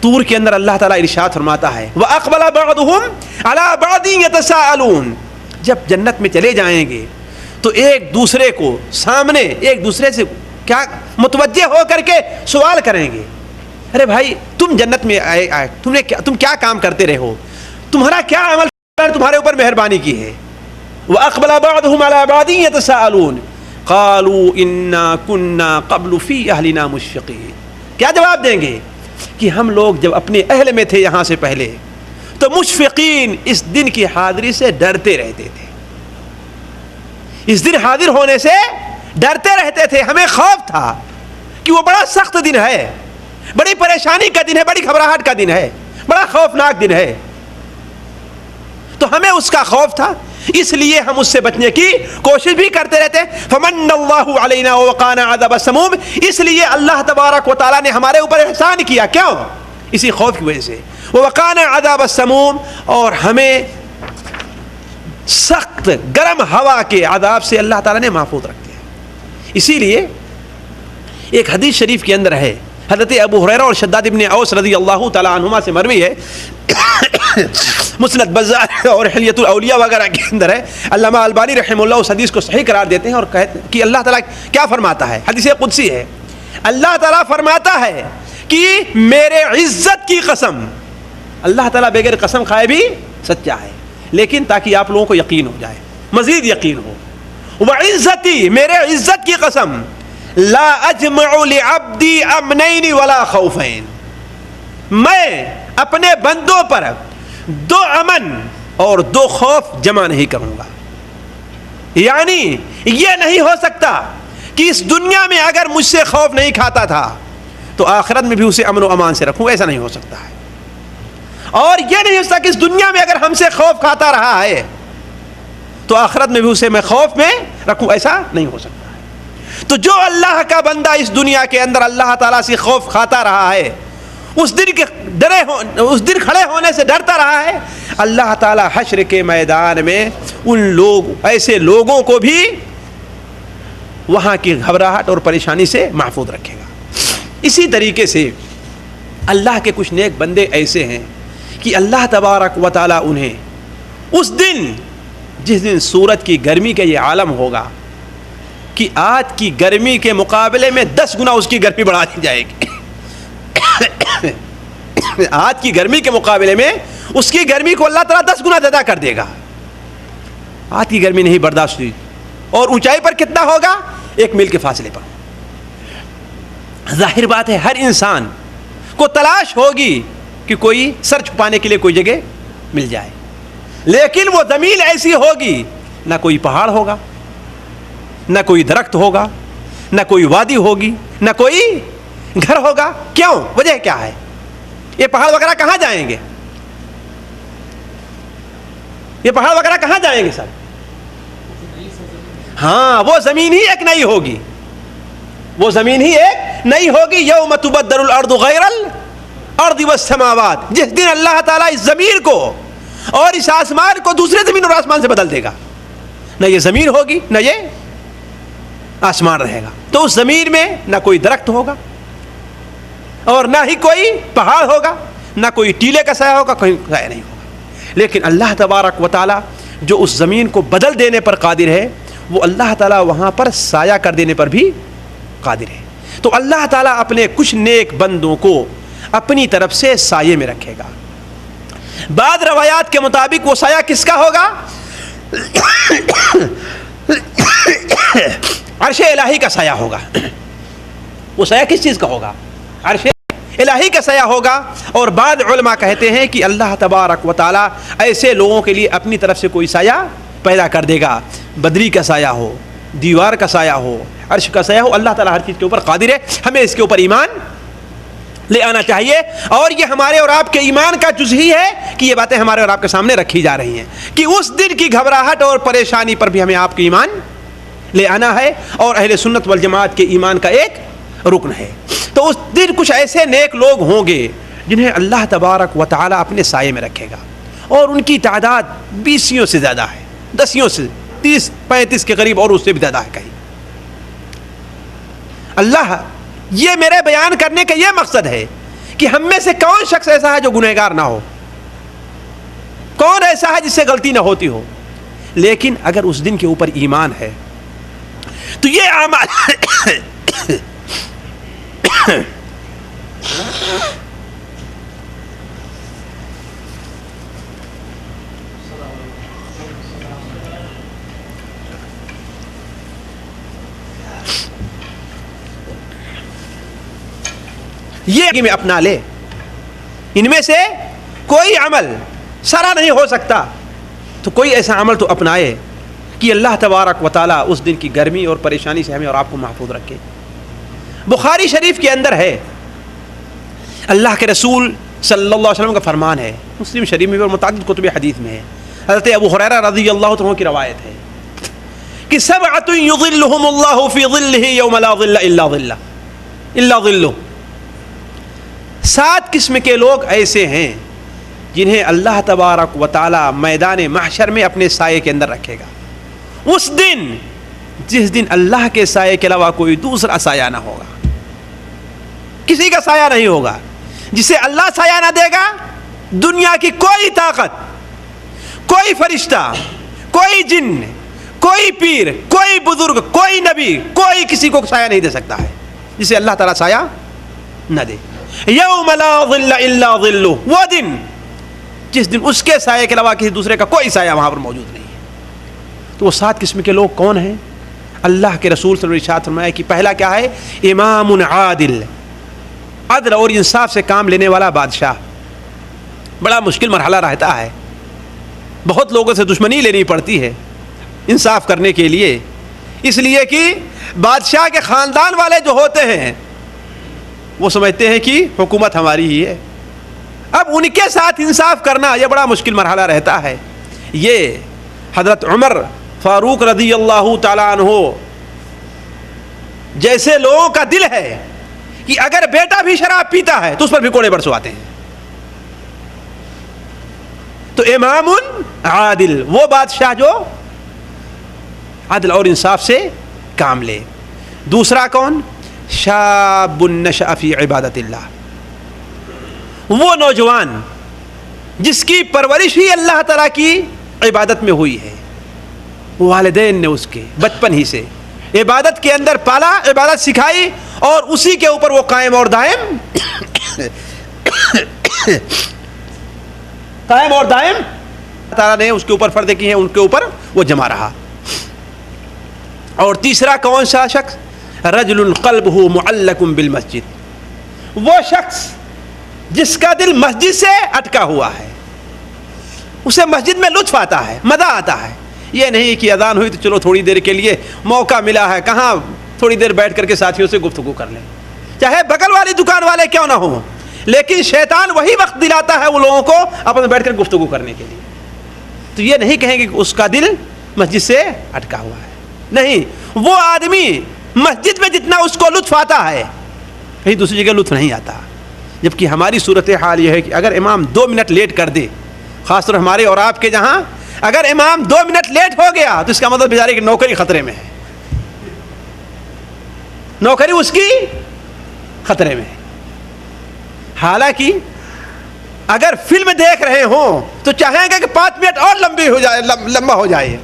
D: طور کے اندر اللہ تعالیٰ ارشاد فرماتا ہے وَأَقْبَلَ بَعْضُهُمْ عَلَى بَعْضٍ يَتَسَاءَلُونَ. جب جنت میں چلے جائیں گے تو ایک دوسرے کو سامنے ایک دوسرے سے کیا متوجہ ہو کر کے سوال کریں گے, ارے بھائی تم جنت میں آئے تم کیا کام کرتے رہے ہو, تمہارا کیا عمل تمہارے اوپر مہربانی کی ہے. وَأَقْبَلَ بَعْضُهُمْ عَلَى بَعْضٍ يَتَسَاءَلُونَ قَالُوا إِنَّا كُنَّا قَبْلُ فِي أَهْلِنَا مُشْفِقِينَ. کیا جواب دیں گے کہ ہم لوگ جب اپنے اہل میں تھے یہاں سے پہلے تو مشفقین, اس دن کی حاضری سے ڈرتے رہتے تھے, اس دن حاضر ہونے سے ڈرتے رہتے تھے. ہمیں خوف تھا کہ وہ بڑا سخت دن ہے, بڑی پریشانی کا دن ہے, بڑی گھبراہٹ کا دن ہے, بڑا خوفناک دن ہے, تو ہمیں اس کا خوف تھا, اس لیے ہم اس سے بچنے کی کوشش بھی کرتے رہتے. فمن اللہ علینا ووقانا عذاب السموم, اس لیے اللہ تبارک و تعالیٰ نے ہمارے اوپر احسان کیا. کیوں؟ اسی خوف کی وجہ سے. ووقانا عذاب السموم, اور ہمیں سخت گرم ہوا کے عذاب سے اللہ تعالیٰ نے محفوظ رکھ دیا. اسی لیے ایک حدیث شریف کے اندر ہے, حضرت ابو ہریرہ اور شداد ابن اوس رضی اللہ تعالیٰ عنہما سے مروی ہے, مسند بزار اور حلیۃ الاولیاء وغیرہ کے اندر ہے. علامہ البانی رحمہ اللہ اس حدیث کو صحیح قرار دیتے ہیں اور کہتے ہیں کہ اللہ تعالیٰ کیا فرماتا ہے. حدیث قدسی ہے, اللہ تعالیٰ فرماتا ہے کہ میرے عزت کی قسم, اللہ تعالیٰ بغیر قسم کھائے بھی سچا ہے, لیکن تاکہ آپ لوگوں کو یقین ہو جائے, مزید یقین ہو. وعزتی, میرے عزت کی قسم, لا اجمع لعبدی امنین ولا خوفین, میں اپنے بندوں پر 2 امن اور 2 خوف جمع نہیں کروں گا. یعنی یہ نہیں ہو سکتا کہ اس دنیا میں اگر مجھ سے خوف نہیں کھاتا تھا تو آخرت میں بھی اسے امن و امان سے رکھوں, ایسا نہیں ہو سکتا ہے. اور یہ نہیں ہو سکتا کہ اس دنیا میں اگر ہم سے خوف کھاتا رہا ہے تو آخرت میں بھی اسے میں خوف میں رکھوں, ایسا نہیں ہو سکتا ہے. تو جو اللہ کا بندہ اس دنیا کے اندر اللہ تعالیٰ سے خوف کھاتا رہا ہے, اس دن کے اس دن کھڑے ہونے سے ڈرتا رہا ہے, اللہ تعالیٰ حشر کے میدان میں ایسے لوگوں کو بھی وہاں کی گھبراہٹ اور پریشانی سے محفوظ رکھے گا. اسی طریقے سے اللہ کے کچھ نیک بندے ایسے ہیں کہ اللہ تبارک و تعالیٰ انہیں اس دن, جس دن سورج کی گرمی کا یہ عالم ہوگا کہ آج کی گرمی کے مقابلے میں 10 گنا اس کی گرمی بڑھا دی جائے گی. آج کی گرمی کے مقابلے میں اس کی گرمی کو اللہ تعالیٰ 10 گنا زیادہ کر دے گا. آج کی گرمی نہیں برداشت ہوئی, اور اونچائی پر کتنا ہوگا؟ 1 میل کے فاصلے پر. ظاہر بات ہے ہر انسان کو تلاش ہوگی کہ کوئی سر چھپانے کے لیے کوئی جگہ مل جائے, لیکن وہ زمین ایسی ہوگی, نہ کوئی پہاڑ ہوگا, نہ کوئی درخت ہوگا, نہ کوئی وادی ہوگی, نہ کوئی گھر ہوگا. کیوں؟ وجہ کیا ہے؟ یہ پہاڑ وغیرہ کہاں جائیں گے؟ یہ پہاڑ وغیرہ کہاں جائیں گے سر؟ ہاں, وہ زمین ہی ایک نئی ہوگی, وہ زمین ہی ایک نئی ہوگی. یوم تبدل الارض غیر الارض والسماوات, جس دن اللہ تعالیٰ اس زمین کو اور اس آسمان کو دوسرے زمین اور آسمان سے بدل دے گا. نہ یہ زمین ہوگی نہ یہ آسمان رہے گا. تو اس زمین میں نہ کوئی درخت ہوگا اور نہ ہی کوئی پہاڑ ہوگا, نہ کوئی ٹیلے کا سایہ ہوگا, کوئی سایہ نہیں ہوگا. لیکن اللہ تبارک و تعالیٰ جو اس زمین کو بدل دینے پر قادر ہے، وہ اللہ تعالیٰ وہاں پر سایہ کر دینے پر بھی قادر ہے. تو اللہ تعالیٰ اپنے کچھ نیک بندوں کو اپنی طرف سے سایے میں رکھے گا. بعض روایات کے مطابق وہ سایہ کس کا ہوگا؟ عرش الہی کا سایہ ہوگا. وہ سایہ کس چیز کا ہوگا؟ عرش الہی کا سایہ ہوگا. اور بعض علماء کہتے ہیں کہ اللہ تبارک و تعالیٰ ایسے لوگوں کے لیے اپنی طرف سے کوئی سایہ پیدا کر دے گا. بدری کا سایہ ہو، دیوار کا سایہ ہو، عرش کا سایہ ہو، اللہ تعالیٰ ہر چیز کے اوپر قادر ہے. ہمیں اس کے اوپر ایمان لے آنا چاہیے. اور یہ ہمارے اور آپ کے ایمان کا جز ہی ہے کہ یہ باتیں ہمارے اور آپ کے سامنے رکھی جا رہی ہیں کہ اس دن کی گھبراہٹ اور پریشانی پر بھی ہمیں آپ کے ایمان لے آنا ہے، اور اہل سنت والجماعت کے ایمان کا ایک رکن ہے. تو اس دن کچھ ایسے نیک لوگ ہوں گے جنہیں اللہ تبارک و تعالیٰ اپنے سائے میں رکھے گا، اور ان کی تعداد 20 سے زیادہ ہے، 10 سے 30-35 کے قریب، اور اس سے بھی زیادہ ہے کہیں. اللہ یہ میرے بیان کرنے کا یہ مقصد ہے کہ ہم میں سے کون شخص ایسا ہے جو گنہگار نہ ہو، کون ایسا ہے جس سے غلطی نہ ہوتی ہو. لیکن اگر اس دن کے اوپر ایمان ہے تو یہ اعمال یہ میں اپنا لے. ان میں سے کوئی عمل سارا نہیں ہو سکتا، تو کوئی ایسا عمل تو اپنائے کہ اللہ تبارک و تعالیٰ اس دن کی گرمی اور پریشانی سے ہمیں اور آپ کو محفوظ رکھے. بخاری شریف کے اندر ہے، اللہ کے رسول صلی اللہ علیہ وسلم کا فرمان ہے، مسلم شریف میں اور متعدد کتب حدیث میں ہے. حضرت ابو ہریرہ رضی اللہ عنہ کی روایت ہے کہ سبعۃ یظلھم اللہ فی ظلہ یوم لا ظل الا ظلہ. 7 قسم کے لوگ ایسے ہیں جنہیں اللہ تبارک و تعالی میدان محشر میں اپنے سائے کے اندر رکھے گا. اس دن جس دن اللہ کے سائے کے علاوہ کوئی دوسرا سایہ نہ ہوگا، کسی کا سایہ نہیں ہوگا. جسے اللہ سایہ نہ دے گا، دنیا کی کوئی طاقت، کوئی فرشتہ، کوئی جن، کوئی پیر، کوئی بزرگ، کوئی نبی، کوئی کسی کو سایہ نہیں دے سکتا ہے جسے اللہ تعالیٰ سایہ نہ دے. یوم لا ظل الا ظلہ، وہ دن جس دن اس کے سائے کے علاوہ کسی دوسرے کا کوئی سایہ وہاں پر موجود نہیں ہے. تو وہ 7 قسم کے لوگ کون ہیں؟ اللہ کے رسول صلی اللہ علیہ وسلم نے ارشاد فرمایا کہ پہلا کیا ہے؟ امام عادل، عدل اور انصاف سے کام لینے والا بادشاہ. بڑا مشکل مرحلہ رہتا ہے، بہت لوگوں سے دشمنی لینی پڑتی ہے انصاف کرنے کے لیے، اس لیے کہ بادشاہ کے خاندان والے جو ہوتے ہیں وہ سمجھتے ہیں کہ حکومت ہماری ہی ہے. اب ان کے ساتھ انصاف کرنا یہ بڑا مشکل مرحلہ رہتا ہے. یہ حضرت عمر فاروق رضی اللہ تعالیٰ عنہ جیسے لوگوں کا دل ہے کہ اگر بیٹا بھی شراب پیتا ہے تو اس پر بھی کوڑے برسواتے ہیں. تو امام عادل، وہ بادشاہ جو عدل اور انصاف سے کام لے. دوسرا کون؟ شاب نشأ فی عبادت اللہ، وہ نوجوان جس کی پرورش ہی اللہ تعالیٰ کی عبادت میں ہوئی ہے. والدین نے اس کے بچپن ہی سے عبادت کے اندر پالا، عبادت سکھائی، اور اسی کے اوپر وہ قائم اور دائم تعالیٰ نے اس کے اوپر فرض کی ہیں، ان کے اوپر وہ جمع رہا. اور تیسرا کون سا شخص؟ رجل قلبہ معلق بالمسجد، وہ شخص جس کا دل مسجد سے اٹکا ہوا ہے، اسے مسجد میں لطف آتا ہے، مزہ آتا ہے. یہ نہیں کہ اذان ہوئی تو چلو تھوڑی دیر کے لیے موقع ملا ہے، کہاں تھوڑی دیر بیٹھ کر کے ساتھیوں سے گفتگو کر لیں، چاہے بغل والی دکان والے کیوں نہ ہوں، لیکن شیطان وہی وقت دلاتا ہے وہ لوگوں کو اپنے بیٹھ کر گفتگو کرنے کے لیے. تو یہ نہیں کہیں گے کہ اس کا دل مسجد سے اٹکا ہوا ہے. نہیں، وہ آدمی مسجد میں جتنا اس کو لطف آتا ہے کہیں دوسری جگہ لطف نہیں آتا. جبکہ ہماری صورتحال یہ ہے کہ اگر امام 2 منٹ لیٹ کر دے، خاص طور ہمارے اور آپ کے جہاں اگر امام 2 منٹ لیٹ ہو گیا تو اس کا مطلب بیچارے کی نوکری خطرے میں ہے، نوکری اس کی خطرے میں ہے. حالانکہ اگر فلم دیکھ رہے ہوں تو چاہیں گے کہ 5 منٹ اور لمبا ہو جائے.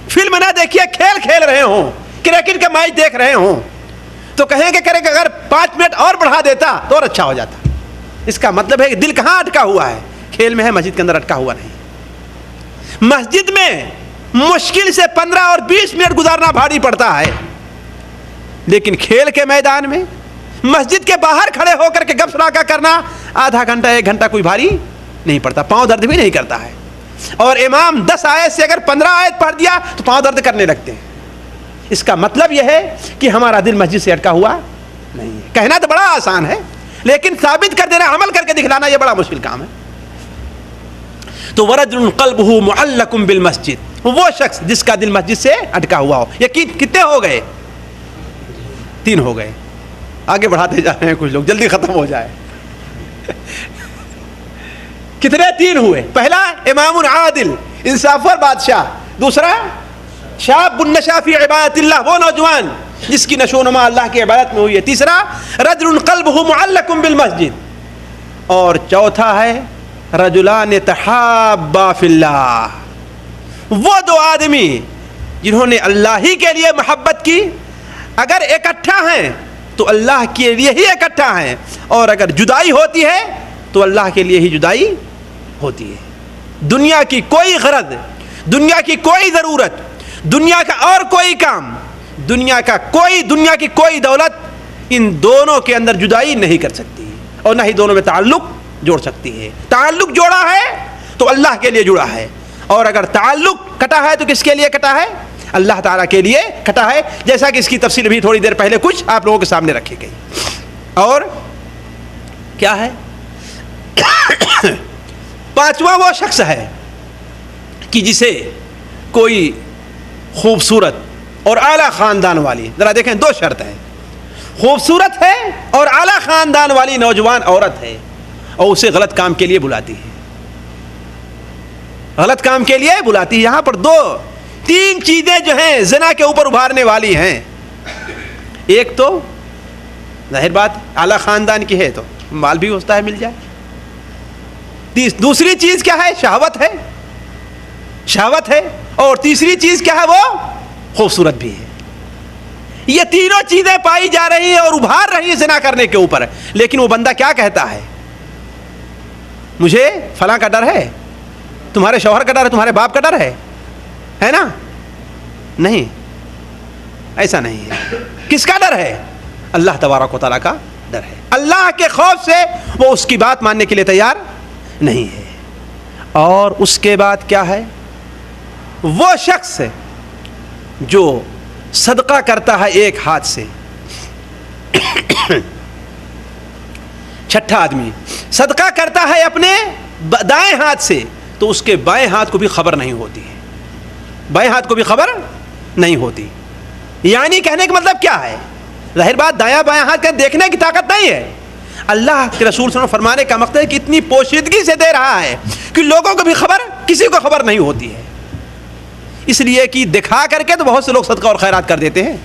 D: فلم نہ دیکھیے, کھیل کھیل رہے ہوں, کرکٹ کا میچ دیکھ رہے ہوں تو کہیں گے کریں کہ اگر 5 منٹ اور بڑھا دیتا تو اور اچھا ہو جاتا. اس کا مطلب ہے کہ دل کہاں اٹکا ہوا ہے؟ کھیل میں ہے, مسجد کے اندر اٹکا ہوا نہیں. مسجد میں مشکل سے 15 اور 20 منٹ گزارنا بھاری پڑتا ہے, لیکن کھیل کے میدان میں مسجد کے باہر کھڑے ہو کر کے گپ سڑا کرنا آدھا گھنٹہ 1 گھنٹہ کوئی بھاری نہیں پڑتا, پاؤں درد بھی نہیں کرتا ہے. اور امام 10 آیت سے اگر 15 آیت پڑھ دیا تو پاؤں درد کرنے لگتے ہیں. اس کا مطلب یہ ہے کہ ہمارا دل مسجد سے اٹکا ہوا نہیں ہے. کہنا تو بڑا آسان ہے, لیکن ثابت کر دینا, عمل کر کے دکھلانا یہ بڑا مشکل کام ہے. تو ورجل قلبہ معلق بالمسجد, وہ شخص جس کا دل مسجد سے اٹکا ہوا ہو. یہ کتنے ہو گئے؟ 3 ہو گئے. آگے بڑھاتے جا رہے ہیں کچھ لوگ, جلدی ختم ہو جائے. کتنے 3 ہوئے؟ پہلا امام عادل, انصاف اور بادشاہ. دوسرا شاب نشا فی عبادت اللہ, وہ نوجوان جس کی نشو و نما اللہ کی عبادت میں ہوئی ہے. تیسرا رجل قلبہ معلق بالمسجد. اور چوتھا ہے رجلان تحابا فی اللہ, وہ 2 آدمی جنہوں نے اللہ ہی کے لیے محبت کی. اگر اکٹھا ہیں تو اللہ کے لیے ہی اکٹھا ہیں, اور اگر جدائی ہوتی ہے تو اللہ کے لیے ہی جدائی ہوتی ہے. دنیا کی کوئی غرض, دنیا کی کوئی ضرورت, دنیا کا اور کوئی کام, دنیا کی کوئی دولت ان دونوں کے اندر جدائی نہیں کر سکتی, اور نہ ہی دونوں میں تعلق جوڑ سکتی ہے. تعلق جوڑا ہے تو اللہ کے لیے جڑا ہے, اور اگر تعلق کٹا ہے تو کس کے لیے کٹا ہے؟ اللہ تعالیٰ کے لیے کٹا ہے. جیسا کہ اس کی تفصیل بھی تھوڑی دیر پہلے کچھ آپ لوگوں کے سامنے رکھی گئی. اور کیا ہے؟ 5واں وہ شخص ہے کہ جسے کوئی خوبصورت اور اعلیٰ خاندان والی, ذرا دیکھیں 2 شرط ہیں, خوبصورت ہے اور اعلیٰ خاندان والی نوجوان عورت ہے, اور اسے غلط کام کے لیے بلاتی ہے. غلط کام کے لیے بلاتی ہے. یہاں پر 2-3 چیزیں جو ہیں زنا کے اوپر ابھارنے والی ہیں. ایک تو ظاہر بات اعلیٰ خاندان کی ہے تو مال بھی ہوتا ہے, مل جائے. دوسری چیز کیا ہے؟ شہوت ہے. اور تیسری چیز کیا ہے؟ وہ خوبصورت بھی ہے. یہ تینوں چیزیں پائی جا رہی ہیں اور ابھار رہی ہیں زنا کرنے کے اوپر. لیکن وہ بندہ کیا کہتا ہے؟ مجھے فلاں کا ڈر ہے, تمہارے شوہر کا ڈر ہے, تمہارے باپ کا ڈر ہے نا؟ نہیں, ایسا نہیں ہے. کس کا ڈر ہے؟ اللہ تبارک و تعالیٰ کا ڈر ہے. اللہ کے خوف سے وہ اس کی بات ماننے کے لیے تیار نہیں ہے. اور اس کے بعد کیا ہے؟ وہ شخص جو صدقہ کرتا ہے ایک ہاتھ سے. چھٹا آدمی صدقہ کرتا ہے اپنے دائیں ہاتھ سے تو اس کے بائیں ہاتھ کو بھی خبر نہیں ہوتی ہے. بائیں ہاتھ کو بھی خبر نہیں ہوتی. یعنی کہنے کا مطلب کیا ہے؟ ظاہر بات دایاں بایاں ہاتھ کا دیکھنے کی طاقت نہیں ہے. اللہ کے رسول صلی اللہ علیہ وسلم فرمانے کا مقصد ہے کہ اتنی پوشیدگی سے دے رہا ہے کہ لوگوں کو بھی خبر, کسی کو خبر نہیں ہوتی ہے. اس لیے کہ دکھا کر کے تو بہت سے لوگ صدقہ اور خیرات کر دیتے ہیں,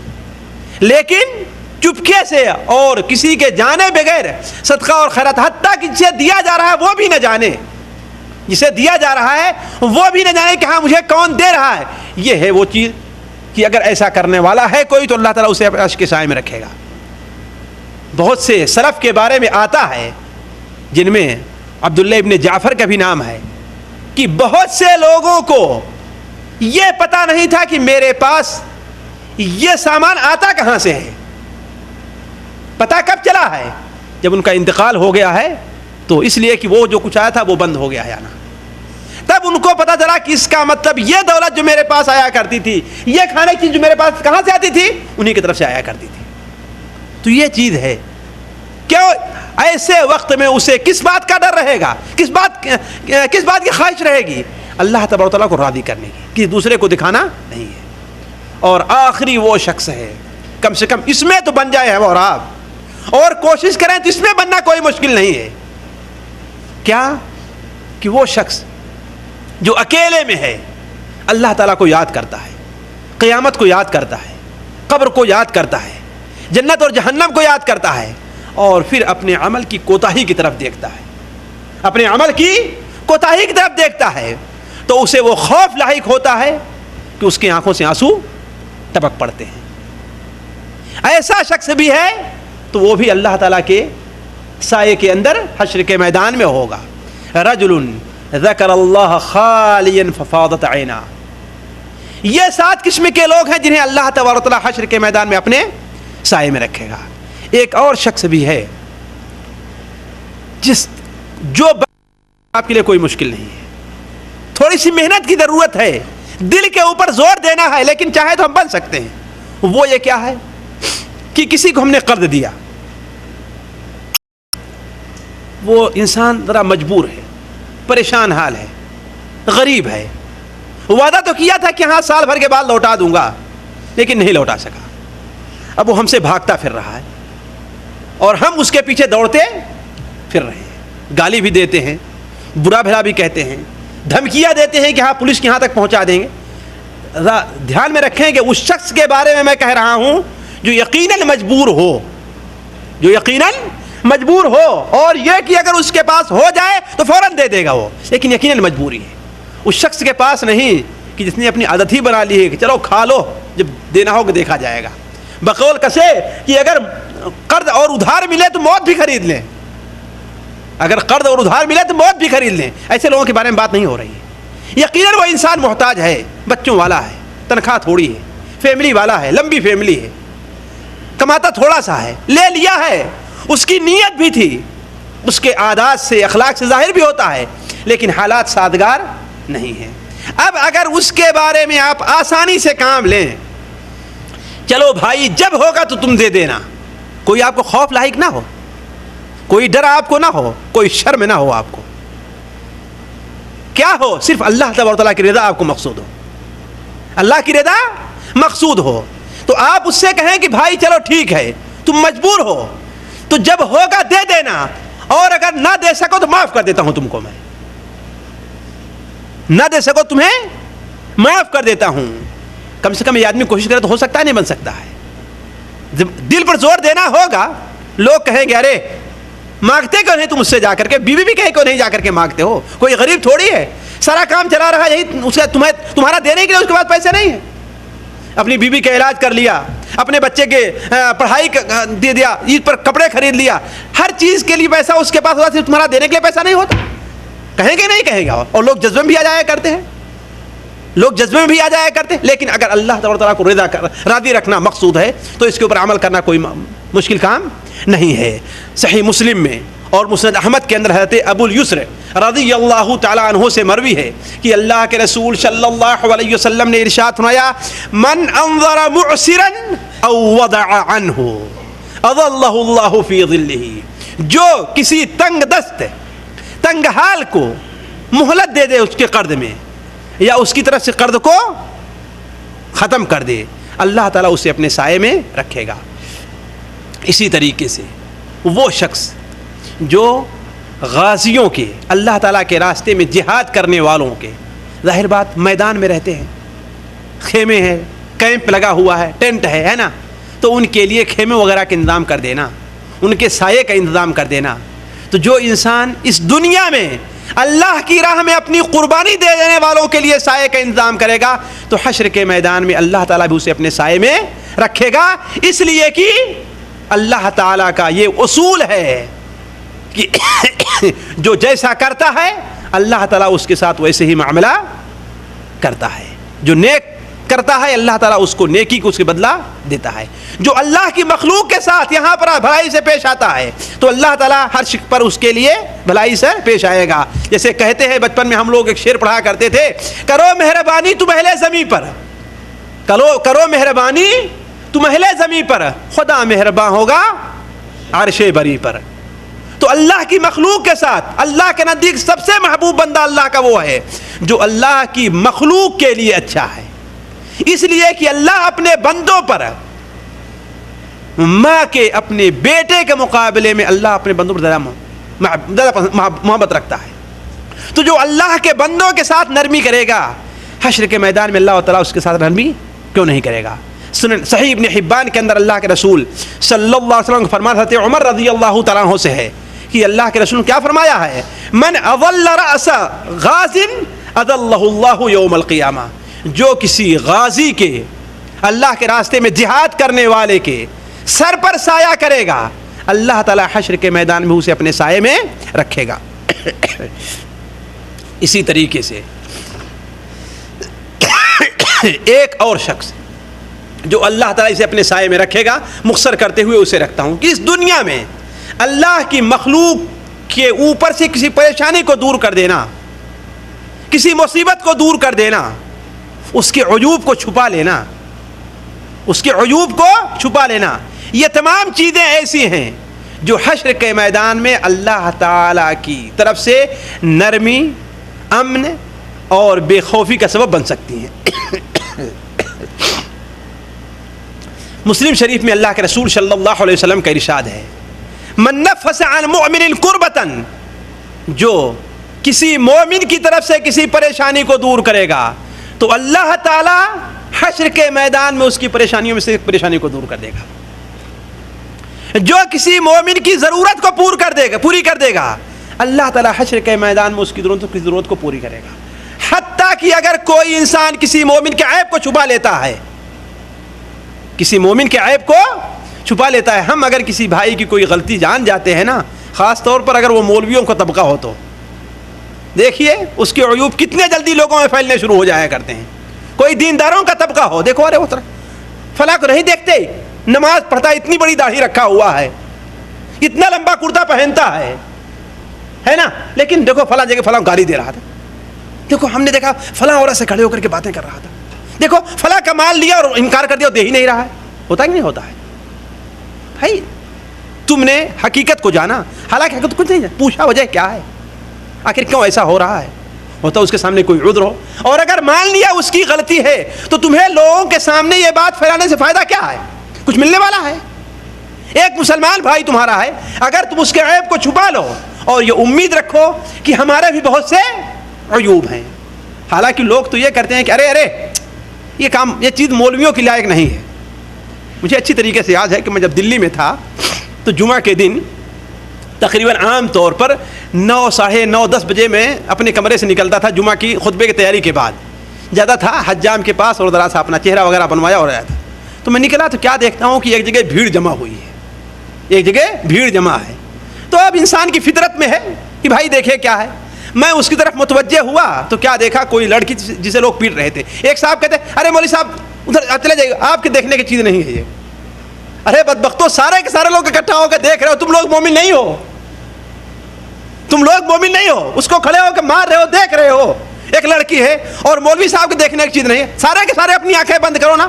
D: لیکن چپکے سے اور کسی کے جانے بغیر صدقہ اور خیرات, حتیٰ کہ جسے دیا جا رہا ہے وہ بھی نہ جانے, جسے دیا جا رہا ہے وہ بھی نہ جانے کہ ہاں مجھے کون دے رہا ہے. یہ ہے وہ چیز کہ اگر ایسا کرنے والا ہے کوئی تو اللہ تعالیٰ اسے اپنے عرش کے سائے میں رکھے گا. بہت سے سلف کے بارے میں آتا ہے جن میں عبداللہ ابن جعفر کا بھی نام ہے کہ بہت سے لوگوں کو یہ پتہ نہیں تھا کہ میرے پاس یہ سامان آتا کہاں سے ہے. پتہ کب چلا ہے؟ جب ان کا انتقال ہو گیا ہے, تو اس لیے کہ وہ جو کچھ آیا تھا وہ بند ہو گیا ہے آنا. تب ان کو پتہ چلا کہ اس کا مطلب یہ دولت جو میرے پاس آیا کرتی تھی, یہ کھانے کی چیز جو میرے پاس کہاں سے آتی تھی, انہی کی طرف سے آیا کرتی تھی. تو یہ چیز ہے. کیوں ایسے وقت میں اسے کس بات کا ڈر رہے گا, کس بات کی خواہش رہے گی؟ اللہ تبارک و تعالیٰ کو راضی کرنے کی, کہ دوسرے کو دکھانا نہیں ہے. اور آخری وہ شخص ہے, کم سے کم اس میں تو بن جائے ہم اور آپ, اور کوشش کریں تو اس میں بننا کوئی مشکل نہیں ہے. کیا کہ وہ شخص جو اکیلے میں ہے, اللہ تعالیٰ کو یاد کرتا ہے, قیامت کو یاد کرتا ہے, قبر کو یاد کرتا ہے, جنت اور جہنم کو یاد کرتا ہے, اور پھر اپنے عمل کی کوتاہی کی طرف دیکھتا ہے. اپنے عمل کی کوتاہی کی طرف دیکھتا ہے تو اسے وہ خوف لاحق ہوتا ہے کہ اس کی آنکھوں سے آنسو ٹپک پڑتے ہیں. ایسا شخص بھی ہے تو وہ بھی اللہ تعالیٰ کے سائے کے اندر حشر کے میدان میں ہوگا. رجل ذکر اللہ خالیا ففاضت عینا. یہ 7 قسم کے لوگ ہیں جنہیں اللہ تبارک و تعالیٰ حشر کے میدان میں اپنے سائے میں رکھے گا. ایک اور شخص بھی ہے جو آپ کے لیے کوئی مشکل نہیں ہے, تھوڑی سی محنت کی ضرورت ہے, دل کے اوپر زور دینا ہے, لیکن چاہے تو ہم بن سکتے ہیں. وہ یہ کیا ہے کہ کسی کو ہم نے قرض دیا, وہ انسان ذرا مجبور ہے, پریشان حال ہے, غریب ہے, وعدہ تو کیا تھا کہ ہاں سال بھر کے بعد لوٹا دوں گا, لیکن نہیں لوٹا سکا. اب وہ ہم سے بھاگتا پھر رہا ہے اور ہم اس کے پیچھے دوڑتے پھر رہے ہیں, گالی بھی دیتے ہیں, برا بھلا بھی کہتے ہیں, دھمکیاں دیتے ہیں کہ ہاں پولیس کے یہاں تک پہنچا دیں گے. دھیان میں رکھیں کہ اس شخص کے بارے میں کہہ رہا ہوں جو یقیناً مجبور ہو, جو یقیناً مجبور ہو, اور یہ کہ اگر اس کے پاس ہو جائے تو فوراً دے دے گا وہ, لیکن یقیناً مجبوری ہے. اس شخص کے پاس نہیں کہ جس نے اپنی عادت ہی بنا لی ہے کہ چلو کھا لو, جب دینا ہوگا دیکھا جائے گا. بقول کسے کہ اگر قرض اور ادھار ملے تو موت بھی خرید لیں, اگر قرض اور ادھار ملے تو موت بھی خرید لیں. ایسے لوگوں کے بارے میں بات نہیں ہو رہی ہے. یقیناً وہ انسان محتاج ہے, بچوں والا ہے, تنخواہ تھوڑی ہے, فیملی والا ہے, لمبی فیملی ہے, کماتا تھوڑا سا ہے, لے لیا ہے, اس کی نیت بھی تھی, اس کے عادات سے اخلاق سے ظاہر بھی ہوتا ہے, لیکن حالات سازگار نہیں ہیں. اب اگر اس کے بارے میں آپ آسانی سے کام لیں, چلو بھائی جب ہوگا تو تم دے دینا, کوئی آپ کو خوف لاحق نہ ہو, کوئی ڈر آپ کو نہ ہو, کوئی شرم نہ ہو, آپ کو کیا ہو, صرف اللہ تبارک و تعالیٰ کی رضا آپ کو مقصود ہو, اللہ کی رضا مقصود ہو, تو آپ اس سے کہیں کہ بھائی چلو ٹھیک ہے تم مجبور ہو تو جب ہوگا دے دینا, اور اگر نہ دے سکو تو معاف کر دیتا ہوں تم کو, میں نہ دے سکو تمہیں معاف کر دیتا ہوں. کم سے کم یہ آدمی کوشش کرے تو ہو سکتا ہے, نہیں بن سکتا ہے. جب دل پر زور دینا ہوگا, لوگ کہیں گے ارے مانگتے کیوں نہیں تم اس سے جا کر کے, بیوی بھی کہیں کیوں نہیں جا کر کے مانگتے ہو, کوئی غریب تھوڑی ہے, سارا کام چلا رہا ہے یہی اس کا, تمہارا دینے کے لیے اس کے پاس پیسے نہیں ہیں. اپنی بیوی کا علاج کر لیا, اپنے بچے کے پڑھائی دے دیا, عید پر کپڑے خرید لیا, ہر چیز کے لیے پیسہ اس کے پاس ہوتا, صرف تمہارا دینے کے لیے پیسہ نہیں ہوتا. کہیں گے نہیں کہیں گا, اور لوگ جذبے میں بھی آ جایا کرتے ہیں, لوگ جذبے میں بھی آ جایا کرتے ہیں. لیکن اگر اللہ تعالیٰ کو راضی رکھنا مقصود ہے تو اس کے اوپر عمل کرنا کوئی مشکل کام نہیں ہے. صحیح مسلم میں اور مسند احمد کے اندر حضرت ابو الیسر رضی اللہ تعالیٰ عنہ سے مروی ہے کہ اللہ کے رسول صلی اللہ علیہ وسلم نے ارشاد فرمایا, من انظر معسرا او وضع عنہ اظلہ اللہ فی ظلہ. جو کسی تنگ دست تنگ حال کو مہلت دے دے اس کے قرض میں, یا اس کی طرف سے قرض کو ختم کر دے, اللہ تعالیٰ اسے اپنے سائے میں رکھے گا. اسی طریقے سے وہ شخص جو غازیوں کے, اللہ تعالیٰ کے راستے میں جہاد کرنے والوں کے, ظاہر بات میدان میں رہتے ہیں, خیمے ہیں, کیمپ لگا ہوا ہے, ٹینٹ ہے نا, تو ان کے لیے خیمے وغیرہ کا انتظام کر دینا, ان کے سائے کا انتظام کر دینا. تو جو انسان اس دنیا میں اللہ کی راہ میں اپنی قربانی دے دینے والوں کے لیے سائے کا انتظام کرے گا تو حشر کے میدان میں اللہ تعالیٰ بھی اسے اپنے سائے میں رکھے گا. اس لیے کہ اللہ تعالیٰ کا یہ اصول ہے کہ جو جیسا کرتا ہے اللہ تعالیٰ اس کے ساتھ ویسے ہی معاملہ کرتا ہے. جو نیک کرتا ہے اللہ تعالیٰ اس کو نیکی کو اس کے بدلہ دیتا ہے. جو اللہ کی مخلوق کے ساتھ یہاں پر بھلائی سے پیش آتا ہے تو اللہ تعالیٰ ہر شخص پر اس کے لیے بھلائی سے پیش آئے گا. جیسے کہتے ہیں بچپن میں ہم لوگ ایک شعر پڑھا کرتے تھے, کرو مہربانی تم اہل زمین پر, کرو مہربانی تم اہل زمین پر, خدا مہربان ہوگا عرش بری پر. تو اللہ کی مخلوق کے ساتھ اللہ کے نزدیک سب سے محبوب بندہ اللہ کا وہ ہے جو اللہ کی مخلوق کے لیے اچھا ہے. اس لیے کہ اللہ اپنے بندوں پر ماں کے اپنے بیٹے کے مقابلے میں اللہ اپنے بندوں پر زیادہ محبت رکھتا ہے. تو جو اللہ کے بندوں کے ساتھ نرمی کرے گا حشر کے میدان میں اللہ تعالیٰ اس کے ساتھ نرمی کیوں نہیں کرے گا. صحیح ابن حبان کے اندر اللہ کے رسول صلی اللہ علیہ وسلم فرماتے تھے, عمر رضی اللہ تعالیٰ عنہ سے ہے کہ اللہ کے رسول نے کیا فرمایا ہے؟ من اضل رأس غاز اضلہ اللہ یوم القیامہ، جو کسی غازی کے، اللہ کے راستے میں جہاد کرنے والے کے سر پر سایہ کرے گا، اللہ تعالیٰ حشر کے میدان میں اسے اپنے سائے میں رکھے گا۔ اسی طریقے سے ایک اور شخص جو اللہ تعالیٰ اسے اپنے سائے میں رکھے گا، مختصر کرتے ہوئے اسے رکھتا ہوں کہ اس دنیا میں اللہ کی مخلوق کے اوپر سے کسی پریشانی کو دور کر دینا، کسی مصیبت کو دور کر دینا، اس کے عیوب کو چھپا لینا، اس کے عیوب کو چھپا لینا، یہ تمام چیزیں ایسی ہیں جو حشر کے میدان میں اللہ تعالیٰ کی طرف سے نرمی، امن اور بے خوفی کا سبب بن سکتی ہیں۔ مسلم شریف میں اللہ کے رسول صلی اللہ علیہ وسلم کا ارشاد ہے، من نفس عن مؤمن کربتن، جو کسی مومن کی طرف سے کسی پریشانی کو دور کرے گا تو اللہ تعالی حشر کے میدان میں اس کی پریشانیوں میں سے ایک پریشانی کو دور کر دے گا۔ جو کسی مومن کی ضرورت کو پوری کر دے گا اللہ تعالی حشر کے میدان میں اس کی ضرورت کو پوری کرے گا۔ حتیٰ کہ اگر کوئی انسان کسی مومن کے عیب کو چھپا لیتا ہے، کسی مومن کے عیب کو چھپا لیتا ہے، ہم اگر کسی بھائی کی کوئی غلطی جان جاتے ہیں نا، خاص طور پر اگر وہ مولویوں کا طبقہ ہو تو دیکھیے اس کے عیوب کتنے جلدی لوگوں میں پھیلنے شروع ہو جایا کرتے ہیں۔ کوئی دینداروں کا طبقہ ہو، دیکھو ارے وہ فلاں کو نہیں دیکھتے، نماز پڑھتا ہے، اتنی بڑی داڑھی رکھا ہوا ہے، اتنا لمبا کرتا پہنتا ہے نا، لیکن دیکھو فلاں جگہ فلاں گالی دے رہا تھا، دیکھو ہم نے دیکھا فلاں عورت سے کھڑے ہو کر کے باتیں کر رہا تھا، دیکھو فلاں کا مال لیا اور انکار کر دیا اور دے ہی نہیں رہا ہے۔ ہوتا ہے کہ نہیں ہوتا ہے بھائی؟ تم نے حقیقت کو جانا، حالانکہ حقیقت کچھ نہیں جانا، پوچھا وجہ کیا ہے، آخر کیوں ایسا ہو رہا ہے، ہوتا اس کے سامنے کوئی عذر ہو، اور اگر مان لیا اس کی غلطی ہے تو تمہیں لوگوں کے سامنے یہ بات پھیلانے سے فائدہ کیا ہے؟ کچھ ملنے والا ہے؟ ایک مسلمان بھائی تمہارا ہے، اگر تم اس کے عیب کو چھپا لو اور یہ امید رکھو کہ ہمارے بھی بہت سے عیوب ہیں، حالانکہ لوگ تو یہ کرتے ہیں کہ ارے یہ چیز مولویوں کے لائق نہیں ہے۔ مجھے اچھی طریقے سے یاد ہے کہ میں جب دلی میں تھا تو جمعہ کے دن تقریباً عام طور پر 9، 9:30، 10 بجے میں اپنے کمرے سے نکلتا تھا جمعہ کی خطبے کی تیاری کے بعد، جاتا تھا حجام کے پاس اور ذرا سا اپنا چہرہ وغیرہ بنوایا اور آیا تھا، تو میں نکلا تو کیا دیکھتا ہوں کہ ایک جگہ بھیڑ جمع ہوئی ہے، ایک جگہ بھیڑ جمع ہے۔ تو اب انسان کی فطرت میں ہے کہ بھائی دیکھے کیا ہے، میں اس کی طرف متوجہ ہوا تو کیا دیکھا، کوئی لڑکی جسے لوگ پیٹ رہے تھے، ایک صاحب کہتے ارے مولوی صاحب ادھر چلے جائیے، آپ کے دیکھنے کی چیز نہیں ہے یہ۔ ارے بدبختو، سارے کے سارے لوگ اکٹھا ہو کے دیکھ رہے ہو، تم لوگ مومن نہیں ہو، تم لوگ مومن نہیں ہو، اس کو کھڑے ہو کے مار رہے ہو، دیکھ رہے ہو، ایک لڑکی ہے اور مولوی صاحب کے دیکھنے کی چیز نہیں ہے، سارے کے سارے اپنی آنکھیں بند کرو نا،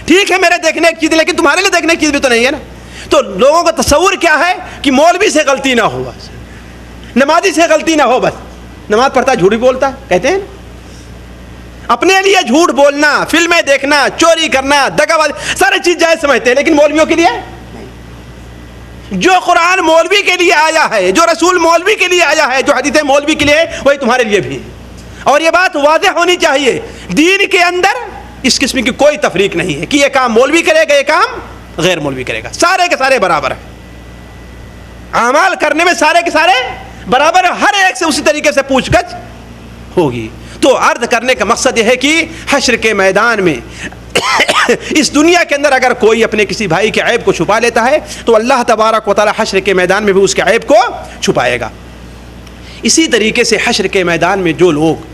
D: ٹھیک ہے میرے دیکھنے کی چیز لیکن تمہارے لیے دیکھنے کی چیز بھی تو نہیں ہے نا۔ تو لوگوں کا تصور کیا ہے کہ مولوی سے غلطی نہ ہو، بس نمازی سے غلطی نہ ہو، بس نماز پڑھتا ہے جھوٹ بھی بولتا ہے، کہتے ہیں اپنے لیے جھوٹ بولنا، فلمیں دیکھنا، چوری کرنا، دغا بازی، ساری چیز جائز سمجھتے ہیں، لیکن مولویوں کے لیے جو قرآن مولوی کے لیے آیا ہے، جو رسول مولوی کے لیے آیا ہے، جو حدیث مولوی کے لیے ہے، وہی تمہارے لیے بھی ہے۔ اور یہ بات واضح ہونی چاہیے، دین کے اندر اس قسم کی کوئی تفریق نہیں ہے کہ یہ کام مولوی کرے گا، یہ کام غیر مولوی کرے گا، سارے کے سارے برابر ہیں، اعمال کرنے میں سارے کے سارے برابر ہیں، ہر ایک سے اسی طریقے سے پوچھ گچھ ہوگی۔ تو عرض کرنے کا مقصد یہ ہے کہ حشر کے میدان میں اس دنیا کے اندر اگر کوئی اپنے کسی بھائی کے عیب کو چھپا لیتا ہے تو اللہ تبارک و تعالی حشر کے میدان میں بھی اس کے عیب کو چھپائے گا۔ اسی طریقے سے حشر کے میدان میں جو لوگ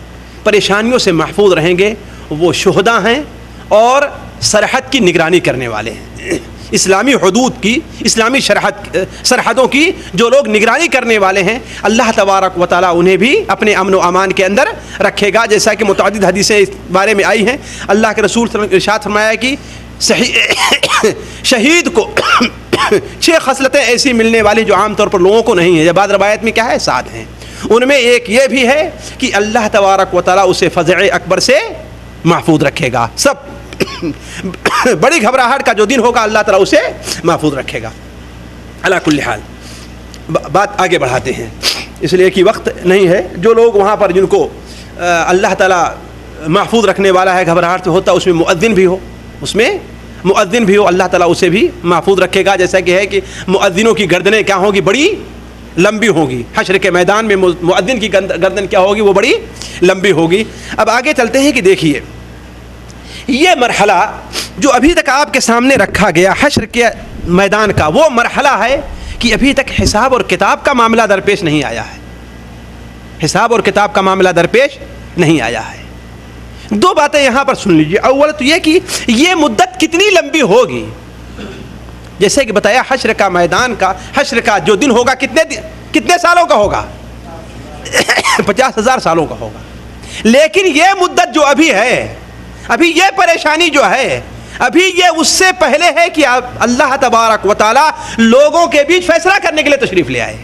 D: پریشانیوں سے محفوظ رہیں گے وہ شہداء ہیں اور سرحد کی نگرانی کرنے والے ہیں، اسلامی حدود کی، اسلامی سرحدوں کی جو لوگ نگرانی کرنے والے ہیں، اللہ تبارک و تعالیٰ انہیں بھی اپنے امن و امان کے اندر رکھے گا، جیسا کہ متعدد حدیثیں اس بارے میں آئی ہیں۔ اللہ کے رسول صلی اللہ علیہ وسلم نے ارشاد فرمایا کہ شہید کو 6 خصلتیں ایسی ملنے والی جو عام طور پر لوگوں کو نہیں ہیں، یا بعض روایت میں کیا ہے 7 ہیں، ان میں ایک یہ بھی ہے کہ اللہ تبارک و تعالیٰ اسے فزع اکبر سے محفوظ رکھے گا، سب بڑی گھبراہٹ کا جو دن ہوگا اللہ تعالیٰ اسے محفوظ رکھے گا۔ علی کل حال بات آگے بڑھاتے ہیں، اس لیے کہ وقت نہیں ہے۔ جو لوگ وہاں پر جن کو اللہ تعالیٰ محفوظ رکھنے والا ہے، گھبراہٹ سے ہوتا، اس میں مؤذن بھی ہو، اللہ تعالیٰ اسے بھی محفوظ رکھے گا، جیسا کہ ہے کہ مؤذنوں کی گردنیں کیا ہوں گی، بڑی لمبی ہوگی. حشر کے میدان میں مؤذن کی گردن کیا ہوگی؟ وہ بڑی لمبی ہوگی. اب آگے چلتے ہیں کہ دیکھیے یہ مرحلہ جو ابھی تک آپ کے سامنے رکھا گیا حشر کے میدان کا، وہ مرحلہ ہے کہ ابھی تک حساب اور کتاب کا معاملہ درپیش نہیں آیا ہے. حساب اور کتاب کا معاملہ درپیش نہیں آیا ہے. دو باتیں یہاں پر سن لیجیے. اول تو یہ کہ یہ مدت کتنی لمبی ہوگی. جیسے کہ بتایا حشر کا میدان کا، حشر کا جو دن ہوگا کتنے سالوں کا ہوگا؟ 50,000 سالوں کا ہوگا. لیکن یہ مدت جو ابھی ہے، ابھی یہ پریشانی جو ہے، ابھی یہ اس سے پہلے ہے کہ اللہ تبارک و تعالی لوگوں کے بیچ فیصلہ کرنے کے لیے تشریف لے آئے.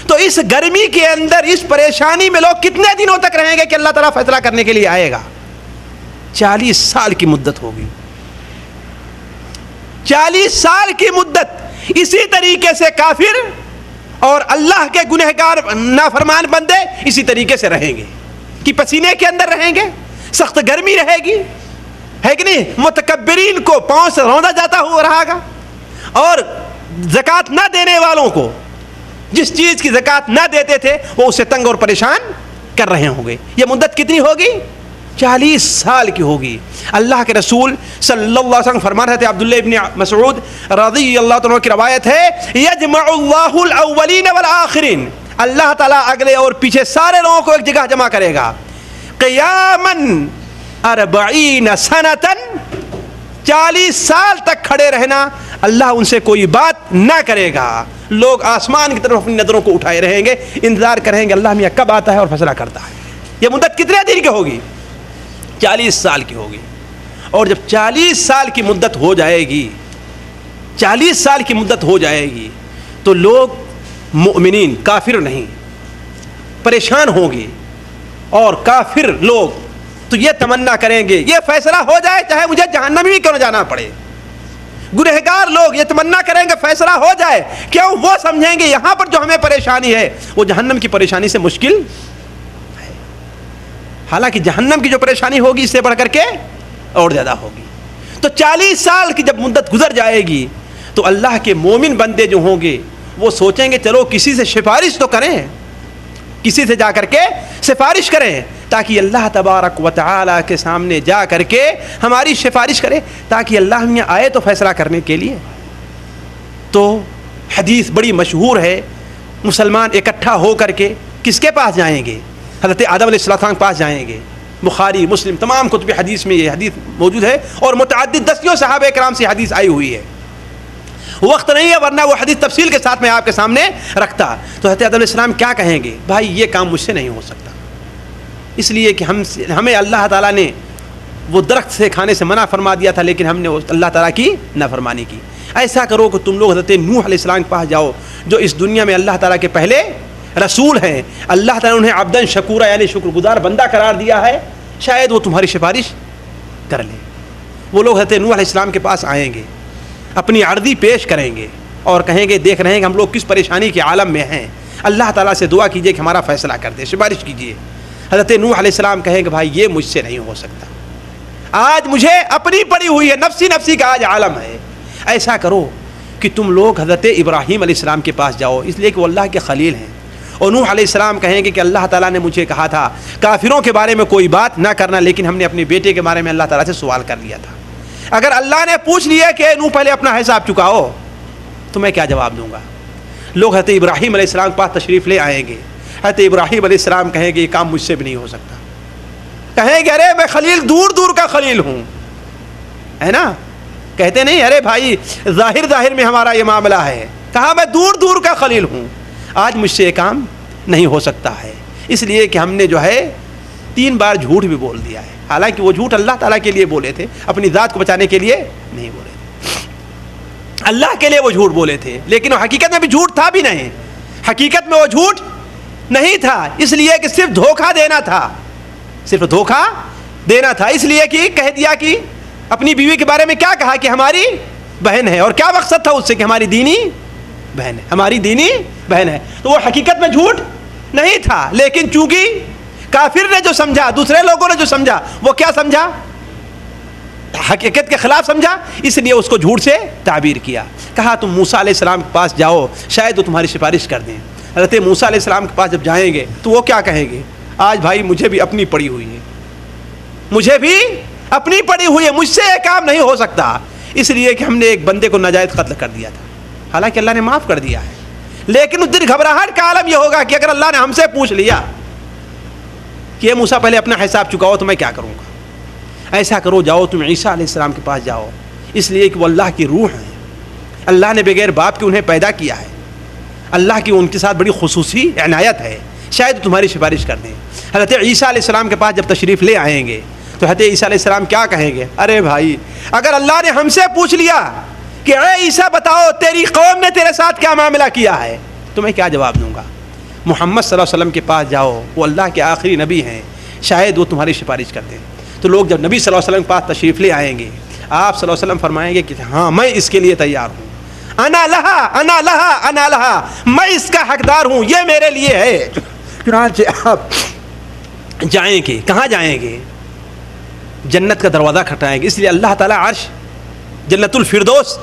D: تو اس گرمی کے اندر، اس پریشانی میں لوگ کتنے دنوں تک رہیں گے کہ اللہ تعالیٰ فیصلہ کرنے کے لیے آئے گا؟ 40 سال کی مدت ہوگی. 40 سال کی مدت اسی طریقے سے کافر اور اللہ کے گنہگار نافرمان بندے اسی طریقے سے رہیں گے کہ پسینے کے اندر رہیں گے، سخت گرمی رہے گی، ہے کہ نہیں؟ متکبرین کو پاؤں سے روندا جاتا ہوا رہا گا، اور زکوٰۃ نہ دینے والوں کو جس چیز کی زکوٰۃ نہ دیتے تھے وہ اسے تنگ اور پریشان کر رہے ہوں گے. یہ مدت کتنی ہوگی؟ 40 سال کی ہوگی. اللہ کے رسول صلی اللہ علیہ وسلم فرما رہے تھے، عبداللہ ابن مسعود رضی اللہ عنہ کی روایت ہے، یجمع اللہ الاولین والآخرین، اللہ تعالیٰ اگلے اور پیچھے سارے لوگوں کو ایک جگہ جمع کرے گا. قیاما 40 سنتا، 40 سال تک کھڑے رہنا، اللہ ان سے کوئی بات نہ کرے گا. لوگ آسمان کی طرف اپنی نظروں کو اٹھائے رہیں گے، انتظار کریں گے اللہ میاں کب آتا ہے اور فیصلہ کرتا ہے. یہ مدت کتنے دن کی ہوگی؟ 40 سال کی ہوگی. اور جب 40 سال کی مدت ہو جائے گی، 40 سال کی مدت ہو جائے گی تو لوگ مؤمنین، کافر نہیں، پریشان ہوں گے. اور کافر لوگ تو یہ تمنا کریں گے یہ فیصلہ ہو جائے چاہے مجھے جہنم ہی کیوں نہ جانا پڑے. گنہگار لوگ یہ تمنا کریں گے فیصلہ ہو جائے، کیوں؟ وہ سمجھیں گے یہاں پر جو ہمیں پریشانی ہے وہ جہنم کی پریشانی سے مشکل ہے. حالانکہ جہنم کی جو پریشانی ہوگی اس سے بڑھ کر کے اور زیادہ ہوگی. تو 40 سال کی جب مدت گزر جائے گی تو اللہ کے مومن بندے جو ہوں گے وہ سوچیں گے چلو کسی سے سفارش تو کریں، کسی سے جا کر کے سفارش کریں تاکہ اللہ تبارک و تعالیٰ کے سامنے جا کر کے ہماری سفارش کرے تاکہ اللہ میاں آئے تو فیصلہ کرنے کے لیے. تو حدیث بڑی مشہور ہے، مسلمان اکٹھا ہو کر کے کس کے پاس جائیں گے؟ حضرت آدم علیہ السلام کے پاس جائیں گے. بخاری، مسلم، تمام کتب حدیث میں یہ حدیث موجود ہے، اور متعدد دسیوں صحابہ کرام سے حدیث آئی ہوئی ہے. وقت نہیں ہے ورنہ وہ حدیث تفصیل کے ساتھ میں آپ کے سامنے رکھتا. تو حضرت آدم علیہ السلام کیا کہیں گے؟ بھائی یہ کام مجھ سے نہیں ہو سکتا، اس لیے کہ ہمیں اللہ تعالیٰ نے وہ درخت سے کھانے سے منع فرما دیا تھا لیکن ہم نے اللہ تعالیٰ کی نافرمانی کی. ایسا کرو کہ تم لوگ حضرت نوح علیہ السلام کے پاس جاؤ جو اس دنیا میں اللہ تعالیٰ کے پہلے رسول ہیں. اللہ تعالیٰ نے انہیں عبدن شکورا یعنی شکر گزار بندہ قرار دیا ہے، شاید وہ تمہاری سفارش کر لیں. وہ لوگ حضرت نوح علیہ السلام کے پاس آئیں گے، اپنی عرضی پیش کریں گے اور کہیں گے دیکھ رہے ہیں کہ ہم لوگ کس پریشانی کے عالم میں ہیں، اللہ تعالیٰ سے دعا کیجئے کہ ہمارا فیصلہ کر دے، سفارش کیجئے. حضرت نوح علیہ السلام کہیں کہ بھائی یہ مجھ سے نہیں ہو سکتا، آج مجھے اپنی پڑی ہوئی ہے، نفسی نفسی کا آج عالم ہے. ایسا کرو کہ تم لوگ حضرت ابراہیم علیہ السلام کے پاس جاؤ، اس لیے کہ وہ اللہ کے خلیل ہیں. اور نوح علیہ السلام کہیں گے کہ اللہ تعالیٰ نے مجھے کہا تھا کافروں کے بارے میں کوئی بات نہ کرنا، لیکن ہم نے اپنے بیٹے کے بارے میں اللہ تعالیٰ سے سوال کر لیا تھا. اگر اللہ نے پوچھ لیا کہ نوح پہلے اپنا حساب چکاؤ تو میں کیا جواب دوں گا؟ لوگ حضرت ابراہیم علیہ السلام کے پاس تشریف لے آئیں گے. حضرت ابراہیم علیہ السلام کہیں گے یہ کام مجھ سے بھی نہیں ہو سکتا. کہیں گے ارے میں خلیل دور دور کا خلیل ہوں، ہے نا؟ کہتے نہیں ارے بھائی ظاہر میں ہمارا یہ معاملہ ہے، کہا میں دور دور کا خلیل ہوں، آج مجھ سے یہ کام نہیں ہو سکتا ہے. اس لیے کہ ہم نے جو ہے 3 بار جھوٹ بھی بول دیا ہے، حالانکہ وہ جھوٹ اللہ تعالیٰ کے لیے بولے تھے، اپنی ذات کو بچانے کے لیے نہیں بولے تھے. اللہ کے لیے وہ جھوٹ بولے تھے لیکن وہ حقیقت میں بھی جھوٹ تھا بھی نہیں. حقیقت میں وہ جھوٹ نہیں تھا، اس لیے کہ صرف دھوکہ دینا تھا، صرف دھوکہ دینا تھا. اس لیے کہ کہہ دیا کہ اپنی بیوی کے بارے میں کیا کہا کہ ہماری بہن ہے، اور کیا مقصد تھا اس سے کہ ہماری دینی بہن ہے، ہماری دینی بہن ہے. تو وہ حقیقت میں جھوٹ نہیں تھا، لیکن چونکہ کافر نے جو سمجھا، دوسرے لوگوں نے جو سمجھا، وہ کیا سمجھا؟ حقیقت کے خلاف سمجھا، اس لیے اس کو جھوٹ سے تعبیر کیا. کہا تم موسیٰ علیہ السلام کے پاس جاؤ، شاید وہ تمہاری سفارش کر دیں۔ حضرت موسیٰ علیہ السلام کے پاس جب جائیں گے تو وہ کیا کہیں گے؟ آج بھائی مجھے بھی اپنی پڑی ہوئی ہے، مجھے بھی اپنی پڑی ہوئی ہے، مجھ سے یہ کام نہیں ہو سکتا، اس لیے کہ ہم نے ایک بندے کو ناجائز قتل کر دیا تھا، حالانکہ اللہ نے معاف کر دیا ہے۔ لیکن اس دن گھبراہٹ کا عالم یہ ہوگا کہ اگر اللہ نے ہم سے پوچھ لیا کہ یہ موسیٰ پہلے اپنا حساب چکاؤ تو میں کیا کروں گا؟ ایسا کرو، جاؤ تم عیسیٰ علیہ السلام کے پاس جاؤ، اس لیے کہ وہ اللہ کی روح ہیں، اللہ نے بغیر باپ کے انہیں پیدا کیا ہے، اللہ کی ان کے ساتھ بڑی خصوصی عنایت ہے، شاید وہ تمہاری سفارش کر دیں۔ حضرت عیسیٰ علیہ السلام کے پاس جب تشریف لے آئیں گے تو حضرت عیسیٰ علیہ السلام کیا کہیں گے؟ ارے بھائی اگر اللہ نے ہم سے پوچھ لیا کہ اے عیسیٰ بتاؤ تیری قوم نے تیرے ساتھ کیا معاملہ کیا ہے، تو میں کیا جواب دوں گا؟ محمد صلی اللہ علیہ وسلم کے پاس جاؤ، وہ اللہ کے آخری نبی ہیں، شاید وہ تمہاری سفارش کرتے ہیں۔ تو لوگ جب نبی صلی اللہ علیہ وسلم کے پاس تشریف لے آئیں گے، آپ صلی اللہ علیہ وسلم فرمائیں گے کہ ہاں میں اس کے لیے تیار ہوں، انا لہا انا لہا انا لہا، میں اس کا حقدار ہوں، یہ میرے لیے ہے۔ چنانچہ آپ جائیں گے، کہاں جائیں گے؟ جنت کا دروازہ کھٹائیں گے، اس لیے اللہ تعالیٰ عرش جنت الفردوس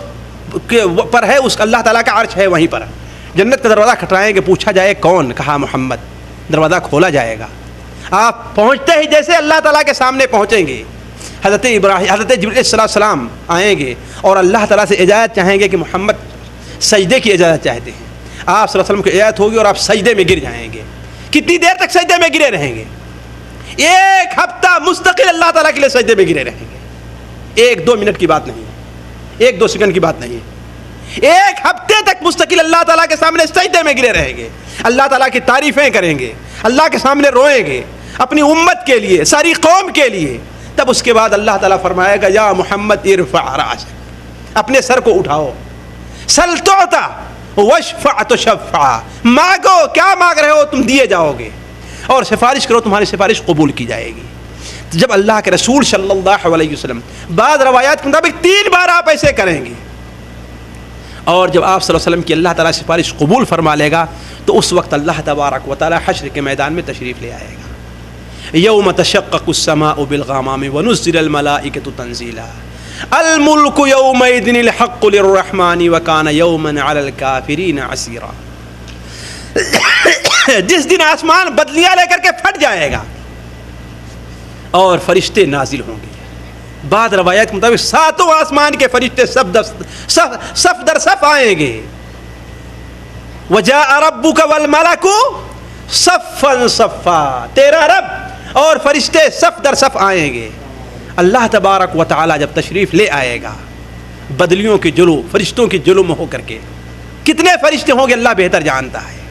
D: کے پر ہے، اس اللہ تعالیٰ کا عرش ہے وہیں پر۔ جنت کا دروازہ کھٹائیں گے، پوچھا جائے کون؟ کہا محمد، دروازہ کھولا جائے گا۔ آپ پہنچتے ہی جیسے اللہ تعالیٰ کے سامنے پہنچیں گے، حضرت جبرائیل صلی اللہ علیہ وسلم آئیں گے اور اللہ تعالیٰ سے اجازت چاہیں گے کہ محمد سجدے کی اجازت چاہتے ہیں۔ آپ صلی اللہ علیہ وسلم کی اجازت ہوگی اور آپ سجدے میں گر جائیں گے۔ کتنی دیر تک سجدے میں گرے رہیں گے؟ 1 ہفتہ مستقل اللہ تعالیٰ کے لیے سجدے میں گرے رہیں گے۔ 1-2 منٹ کی بات نہیں، 1-2 سیکنڈ کی بات نہیں، 1 ہفتے تک مستقل اللہ تعالیٰ کے سامنے سجدے میں گرے رہیں گے، اللہ تعالیٰ کی تعریفیں کریں گے، اللہ کے سامنے روئیں گے اپنی امت کے لیے، ساری قوم کے لیے۔ تب اس کے بعد اللہ تعالیٰ فرمائے گا یا محمد ارفع راسک، اپنے سر کو اٹھاؤ، سل تعطا واشفع تشفع، مانگو، کیا مانگ رہے ہو تم دیے جاؤ گے، اور سفارش کرو تمہاری سفارش قبول کی جائے گی۔ جب اللہ کے رسول صلی اللہ علیہ وسلم، بعض روایات کے مطابق 3 بار آپ ایسے کریں گے، اور جب آپ صلی اللہ علیہ وسلم کی اللہ تعالیٰ سفارش قبول فرما لے گا تو اس وقت اللہ تبارک و تعالیٰ حشر کے میدان میں تشریف لے آئے گا۔ یوم تشقق السماء بالغمام ونزل الملائکۃ تنزیلا الملک یومئذ الحق للرحمن وکان یوما علی الکافرین عسیرا۔ جس دن آسمان بدلیاں لے کر کے پھٹ جائے گا اور فرشتے نازل ہوں گے، بعض روایات کے مطابق 7 آسمان کے فرشتے صف در صف آئیں گے۔ وجاء ربک والملک صفا صفا، تیرا رب اور فرشتے صف در صف آئیں گے۔ اللہ تبارک و تعالی جب تشریف لے آئے گا بدلیوں کے جلو، فرشتوں کے جلو میں ہو کر کے، کتنے فرشتے ہوں گے اللہ بہتر جانتا ہے۔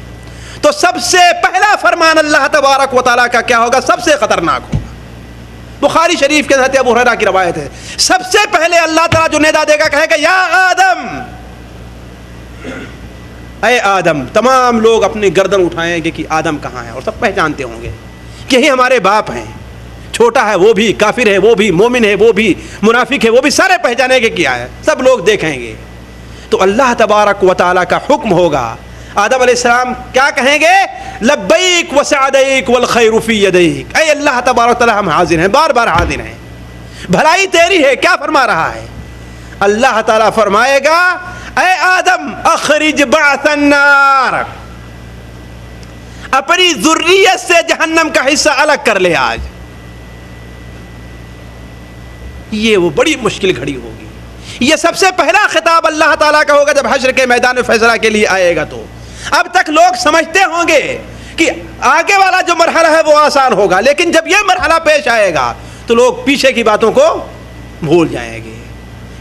D: تو سب سے پہلا فرمان اللہ تبارک و تعالیٰ کا کیا ہوگا؟ سب سے خطرناک ہوگا۔ بخاری شریف کے حضرت ابو ہریرہ کی روایت ہے، سب سے پہلے اللہ تعالیٰ جو ندا دے گا کہے گا یا آدم، اے آدم۔ تمام لوگ اپنی گردن اٹھائیں گے کہ آدم کہاں ہے، اور سب پہچانتے ہوں گے کہ یہی ہمارے باپ ہیں، چھوٹا ہے وہ بھی، کافر ہے وہ بھی، مومن ہے وہ بھی، منافق ہے وہ بھی، سارے پہچانے گے کیا ہے، سب لوگ دیکھیں گے۔ تو اللہ تبارک و تعالیٰ کا حکم ہوگا، آدم علیہ السلام کیا کہیں گے؟ لبیک وسعدیک والخیر فی یدیک، اے اللہ تبارک و تعالیٰ ہم حاضر ہیں، بار بار حاضر ہیں، بھلائی تیری ہے۔ کیا فرما رہا ہے اللہ تعالیٰ؟ فرمائے گا اے آدم اخرج بعث النار، اپنی ذریت سے جہنم کا حصہ الگ کر لے آج۔ یہ وہ بڑی مشکل گھڑی ہوگی، یہ سب سے پہلا خطاب اللہ تعالیٰ کا ہوگا جب حشر کے میدان فیصلہ کے لیے آئے گا۔ تو اب تک لوگ سمجھتے ہوں گے کہ آگے والا جو مرحلہ ہے وہ آسان ہوگا، لیکن جب یہ مرحلہ پیش آئے گا تو لوگ پیچھے کی باتوں کو بھول جائیں گے۔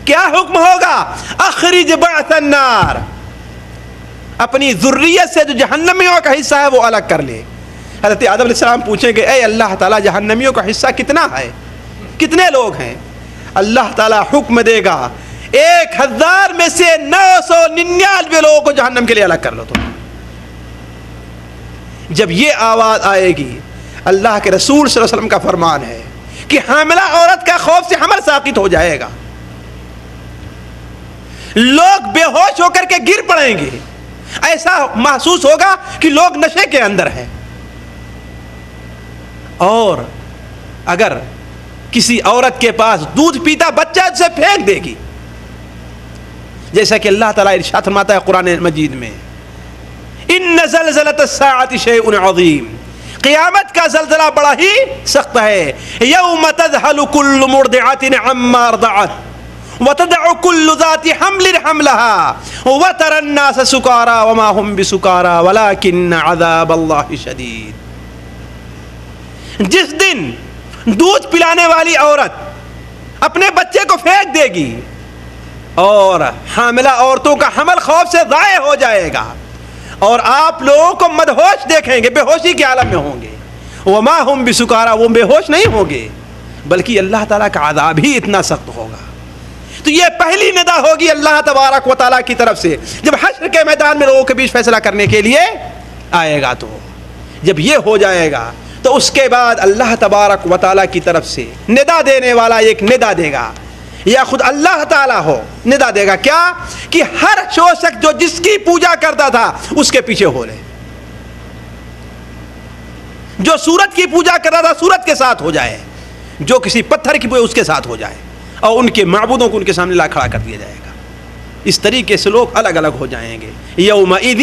D: کیا حکم ہوگا؟ اخرج بعث النار، اپنی ذریت سے جو جہنمیوں کا حصہ ہے وہ الگ کر لے۔ حضرت آدم علیہ السلام پوچھیں گے اے اللہ تعالیٰ جہنمیوں کا حصہ کتنا ہے، کتنے لوگ ہیں؟ اللہ تعالیٰ حکم دے گا 1000 میں سے 999 لوگوں کو جہنم کے لیے الگ کر لو۔ تو جب یہ آواز آئے گی، اللہ کے رسول صلی اللہ علیہ وسلم کا فرمان ہے کہ حاملہ عورت کا خوف سے حمل ساقط ہو جائے گا، لوگ بے ہوش ہو کر کے گر پڑیں گے، ایسا محسوس ہوگا کہ لوگ نشے کے اندر ہیں۔ اور اگر کسی عورت کے پاس دودھ پیتا بچہ اسے پھینک دے گی، جیسا کہ اللہ تعالیٰ ارشاد فرماتا ہے قرآن مجید میں، ان زلزلۃ الساعۃ شیء عظیم، قیامت کا زلزلہ بڑا ہی سخت ہے، یوم تذہل کل مرضعۃ عما ارضعت وتدع كل ذات حمل حملها وترى الناس سكارى وما هم بسكارى ولكن عذاب الله شديد۔ جس دن دودھ پلانے والی عورت اپنے بچے کو پھینک دے گی اور حاملہ عورتوں کا حمل خوف سے ضائع ہو جائے گا، اور آپ لوگوں کو مدہوش دیکھیں گے، بے ہوشی کے عالم میں ہوں گے، وما هم بسكارى، وہ بے ہوش نہیں ہوں گے بلکہ اللہ تعالیٰ کا عذاب ہی اتنا سخت ہوگا۔ تو یہ پہلی ندا ہوگی اللہ تبارک و تعالیٰ کی طرف سے جب حشر کے میدان میں لوگوں کے بیچ فیصلہ کرنے کے لیے آئے گا۔ تو جب یہ ہو جائے گا تو اس کے بعد اللہ تبارک و تعالیٰ کی طرف سے ندا دینے والا ایک ندا دے گا، یا خود اللہ تعالیٰ ہو ندا دے گا، کیا کہ ہر شو شخص جو جس کی پوجا کرتا تھا اس کے پیچھے ہو لے، جو سورج کی پوجا کرتا تھا سورج کے ساتھ ہو جائے، جو کسی پتھر کی پوجا اس کے ساتھ ہو جائے، اور ان کے معبودوں کو ان کے سامنے لا کھڑا کر دیا جائے گا۔ اس طریقے سے لوگ الگ الگ ہو جائیں گے، یومئذ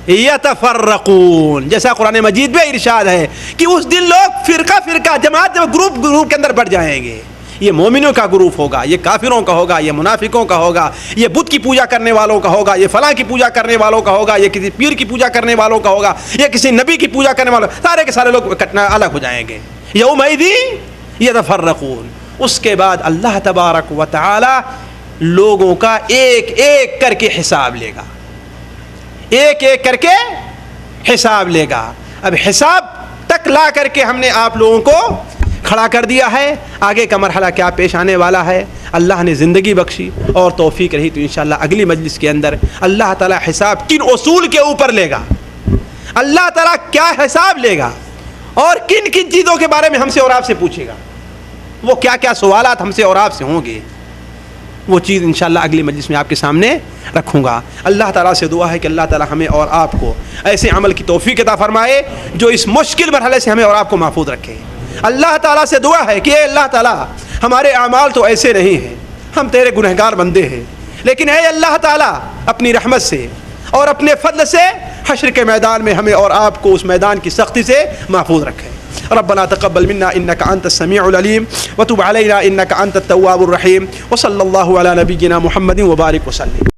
D: یتفرقون، جیسا قرآن مجید میں ارشاد ہے کہ اس دن لوگ فرقہ فرقہ، جماعت گروپ کے اندر بڑھ جائیں گے۔ یہ مومنوں کا گروپ ہوگا، یہ کافروں کا ہوگا، یہ منافقوں کا ہوگا، یہ بت کی پوجا کرنے والوں کا ہوگا، یہ فلاں کی پوجا کرنے والوں کا ہوگا، یہ کسی پیر کی پوجا کرنے والوں کا ہوگا، یہ کسی نبی کی پوجا کرنے والوں، سارے کے سارے لوگ الگ ہو جائیں گے۔ یومئذ یتفرقون، اس کے بعد اللہ تبارک و تعالی لوگوں کا ایک ایک کر کے حساب لے گا، ایک ایک کر کے حساب لے گا۔ اب حساب تک لا کر کے ہم نے آپ لوگوں کو کھڑا کر دیا ہے، آگے کا مرحلہ کیا پیش آنے والا ہے، اللہ نے زندگی بخشی اور توفیق رہی تو انشاءاللہ اگلی مجلس کے اندر اللہ تعالیٰ حساب کن اصول کے اوپر لے گا، اللہ تعالیٰ کیا حساب لے گا، اور کن کن چیزوں کے بارے میں ہم سے اور آپ سے پوچھے گا، وہ کیا کیا سوالات ہم سے اور آپ سے ہوں گے، وہ چیز انشاءاللہ اگلی مجلس میں آپ کے سامنے رکھوں گا۔ اللہ تعالیٰ سے دعا ہے کہ اللہ تعالیٰ ہمیں اور آپ کو ایسے عمل کی توفیق عطا فرمائے جو اس مشکل مرحلے سے ہمیں اور آپ کو محفوظ رکھے۔ اللہ تعالیٰ سے دعا ہے کہ اے اللہ تعالیٰ ہمارے اعمال تو ایسے نہیں ہیں، ہم تیرے گنہگار بندے ہیں، لیکن اے اللہ تعالیٰ اپنی رحمت سے اور اپنے فضل سے حشر کے میدان میں ہمیں اور آپ کو اس میدان کی سختی سے محفوظ رکھے۔ ربنا تقبل منا انك انت السميع العليم وتب علينا انك انت التواب الرحيم وصلى الله على نبينا محمد وبارك وسلم۔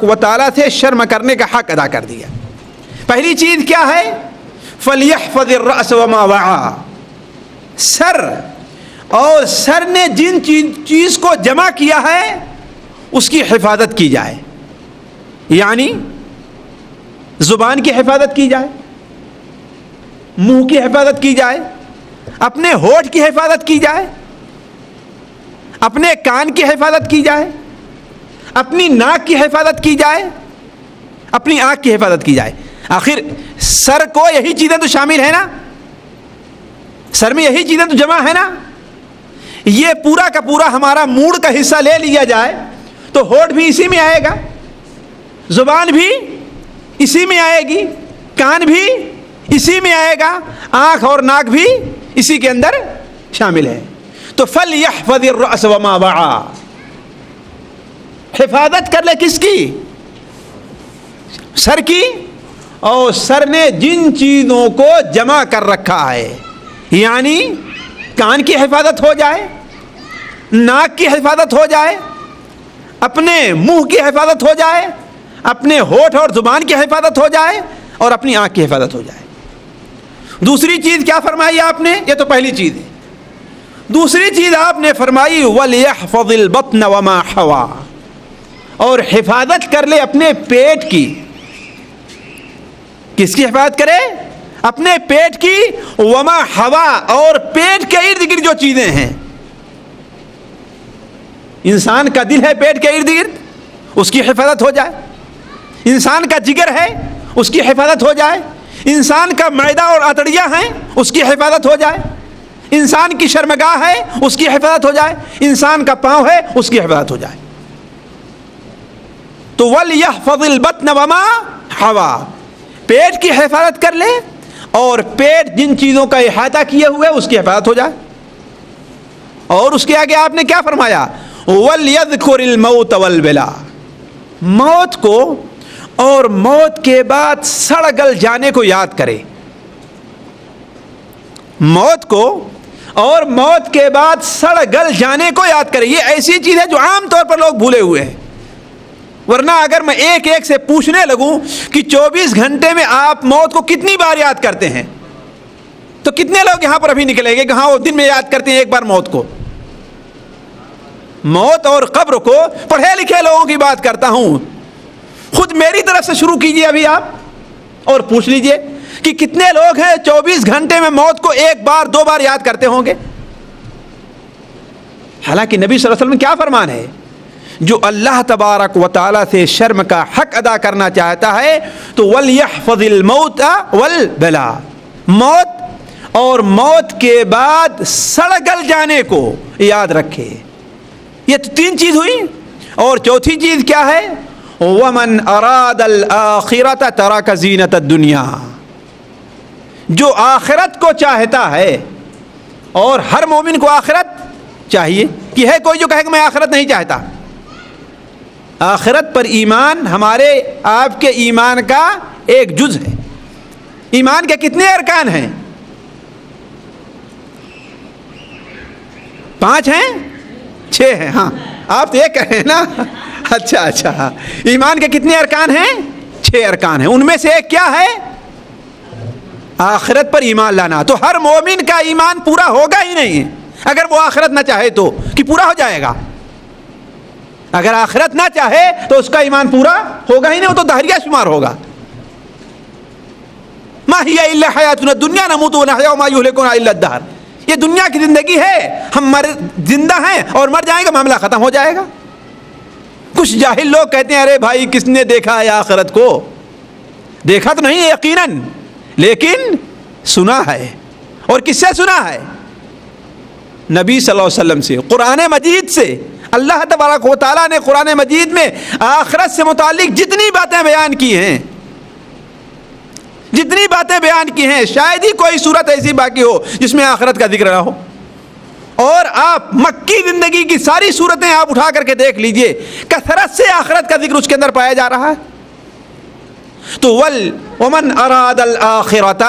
D: و تعالیٰ سے شرم کرنے کا حق ادا کر دیا۔ پہلی چیز کیا ہے؟ فَلْيَحْفَظِ الرَّأْسَ وَمَا وَعَى، سر، اور سر نے جن چیز کو جمع کیا ہے اس کی حفاظت کی جائے، یعنی زبان کی حفاظت کی جائے، منہ کی حفاظت کی جائے، اپنے ہونٹ کی حفاظت کی جائے، اپنے کان کی حفاظت کی جائے، اپنی ناک کی حفاظت کی جائے، اپنی آنکھ کی حفاظت کی جائے۔ آخر سر کو یہی چیزیں تو شامل ہیں نا، سر میں یہی چیزیں تو جمع ہے نا، یہ پورا کا پورا ہمارا موڈ کا حصہ لے لیا جائے تو ہونٹ بھی اسی میں آئے گا، زبان بھی اسی میں آئے گی، کان بھی اسی میں آئے گا، آنکھ اور ناک بھی اسی کے اندر شامل ہے۔ تو فَلْيَحْفَظِ الرَّأْسَ وَمَا وَعَى، حفاظت کر لے کس کی؟ سر کی، اور سر نے جن چیزوں کو جمع کر رکھا ہے، یعنی کان کی حفاظت ہو جائے، ناک کی حفاظت ہو جائے، اپنے منہ کی حفاظت ہو جائے، اپنے ہونٹ اور زبان کی حفاظت ہو جائے، اور اپنی آنکھ کی حفاظت ہو جائے۔ دوسری چیز کیا فرمائی آپ نے؟ یہ تو پہلی چیز ہے۔ دوسری چیز آپ نے فرمائی وَلْيَحْفَظِ الْبَطْنَ وَمَا حَوَى، اور حفاظت کر لے اپنے پیٹ کی۔ کس کی حفاظت کرے؟ اپنے پیٹ کی، وما ہوا، اور پیٹ کے ارد گرد جو چیزیں ہیں، انسان کا دل ہے پیٹ کے ارد گرد، اس کی حفاظت ہو جائے، انسان کا جگر ہے اس کی حفاظت ہو جائے، انسان کا معدہ اور آتڑیاں ہیں اس کی حفاظت ہو جائے، انسان کی شرمگاہ ہے اس کی حفاظت ہو جائے، انسان کا پاؤں ہے اس کی حفاظت ہو جائے۔ تو وَلْيَحْفَظِ الْبَطْنَ وَمَا حَوَىٰ، پیٹ کی حفاظت کر لے اور پیٹ جن چیزوں کا احاطہ کیے ہوئے اس کی حفاظت ہو جائے۔ اور اس کے آگے آپ نے کیا فرمایا؟ وَلْيَذْكُرِ الْمَوْتَ وَالْبَلَا، موت کو اور موت کے بعد سڑ گل جانے کو یاد کرے، موت کو اور موت کے بعد سڑ گل جانے کو یاد کرے۔ یہ ایسی چیز ہے جو عام طور پر لوگ بھولے ہوئے ہیں، ورنہ اگر میں ایک ایک سے پوچھنے لگوں کہ 24 گھنٹے میں آپ موت کو کتنی بار یاد کرتے ہیں تو کتنے لوگ یہاں پر ابھی نکلیں گے کہ ہاں وہ دن میں یاد کرتے ہیں ایک بار موت کو۔ موت اور قبر کو پڑھے لکھے لوگوں کی بات کرتا ہوں، خود میری طرف سے شروع کیجئے ابھی آپ اور پوچھ لیجئے کہ کتنے لوگ ہیں 24 گھنٹے میں موت کو ایک بار دو بار یاد کرتے ہوں گے۔ حالانکہ نبی صلی اللہ علیہ وسلم کیا فرمان ہے؟ جو اللہ تبارک و تعالیٰ سے شرم کا حق ادا کرنا چاہتا ہے تو وَلْيَحْفَظِ الْمَوْتَ وَالْبَلَا، موت اور موت کے بعد سڑ گل جانے کو یاد رکھے۔ یہ تو 3 چیز ہوئی، اور چوتھی چیز کیا ہے؟ وَمَنْ أَرَادَ الْآخِرَةَ تَرَكَ زِينَةَ الدُّنْيَا، جو آخرت کو چاہتا ہے، اور ہر مومن کو آخرت چاہیے، کہ ہے کوئی جو کہے کہ میں آخرت نہیں چاہتا؟ آخرت پر ایمان ہمارے آپ کے ایمان کا ایک جز ہے۔ ایمان کے کتنے ارکان ہیں؟ 5 ہیں 6 ہیں؟ ہاں آپ تو یہ کہہ رہے ہیں نا، اچھا ایمان کے کتنے ارکان ہیں؟ 6 ارکان ہیں۔ ان میں سے ایک کیا ہے؟ آخرت پر ایمان لانا۔ تو ہر مومن کا ایمان پورا ہوگا ہی نہیں اگر وہ آخرت نہ چاہے تو، کہ پورا ہو جائے گا؟ اگر آخرت نہ چاہے تو اس کا ایمان پورا ہوگا ہی نہیں، وہ تو دہریہ شمار ہوگا۔ ما ہی الا حیاتنا الدنیا نموت ونحیا وما یہلکنا الا الدہر، یہ دنیا کی زندگی ہے، ہم زندہ ہیں اور مر جائیں گے، معاملہ ختم ہو جائے گا۔ کچھ جاہل لوگ کہتے ہیں ارے بھائی کس نے دیکھا ہے آخرت کو؟ دیکھا تو نہیں ہے یقیناً، لیکن سنا ہے۔ اور کس سے سنا ہے؟ نبی صلی اللہ علیہ وسلم سے، قرآن مجید سے۔ اللہ تبارک و تعالیٰ نے قرآن مجید میں آخرت سے متعلق جتنی باتیں بیان کی ہیں، جتنی باتیں بیان کی ہیں، شاید ہی کوئی صورت ایسی باقی ہو جس میں آخرت کا ذکر نہ ہو۔ اور آپ مکی زندگی کی ساری صورتیں آپ اٹھا کر کے دیکھ لیجئے، کثرت سے آخرت کا ذکر اس کے اندر پایا جا رہا ہے۔ تو ومن اراد الآخرۃ،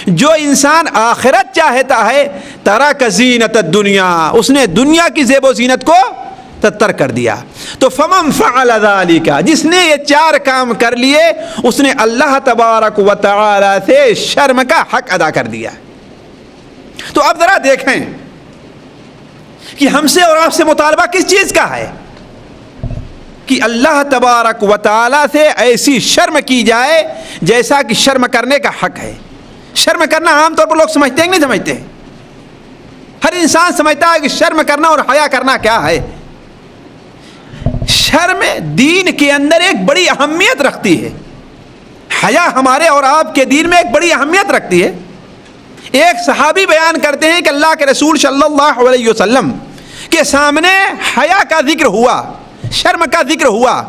D: جو انسان آخرت چاہتا ہے، ترک زینت الدنیا، اس نے دنیا کی زیب و زینت کو تر کر دیا۔ تو فمن فعل ذلک، جس نے یہ 4 کام کر لیے، اس نے اللہ تبارک و تعالی سے شرم کا حق ادا کر دیا۔ تو اب ذرا دیکھیں کہ ہم سے اور آپ سے مطالبہ کس چیز کا ہے؟ کہ اللہ تبارک و تعالی سے ایسی شرم کی جائے جیسا کہ شرم کرنے کا حق ہے۔ شرم کرنا عام طور پر لوگ سمجھتے ہیں کہ نہیں سمجھتے؟ ہر انسان سمجھتا ہے کہ شرم کرنا اور حیا کرنا کیا ہے۔ شرم دین کے اندر ایک بڑی اہمیت رکھتی ہے، حیا ہمارے اور آپ کے دین میں ایک بڑی اہمیت رکھتی ہے۔ ایک صحابی بیان کرتے ہیں کہ اللہ کے رسول صلی اللہ علیہ وسلم کے سامنے حیا کا ذکر ہوا، شرم کا ذکر ہوا،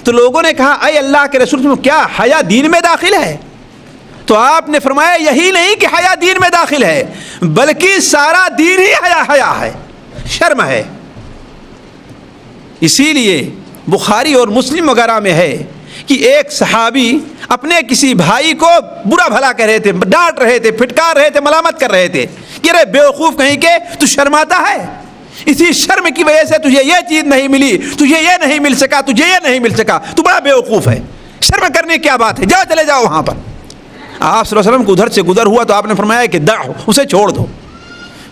D: تو لوگوں نے کہا اے اللہ کے رسول کیا حیا دین میں داخل ہے؟ تو آپ نے فرمایا یہی نہیں کہ حیا دین میں داخل ہے، بلکہ سارا دین ہی حیا ہے، شرم ہے۔ اسی لیے بخاری اور مسلم وغیرہ میں ہے کہ ایک صحابی اپنے کسی بھائی کو برا بھلا کہہ رہے تھے، ڈانٹ رہے تھے، پھٹکار رہے تھے، ملامت کر رہے تھے کہ ارے بیوقوف کہیں کہ تو شرماتا ہے، اسی شرم کی وجہ سے تجھے یہ چیز نہیں ملی، تجھے یہ نہیں مل سکا، تجھے یہ نہیں مل سکا، تو بڑا بیوقوف ہے، شرم کرنے کیا بات ہے، جاؤ چلے جاؤ وہاں پر۔ آپ صلی اللہ علیہ وسلم کو ادھر سے گزر ہوا تو آپ نے فرمایا کہ دعو، اسے چھوڑ دو،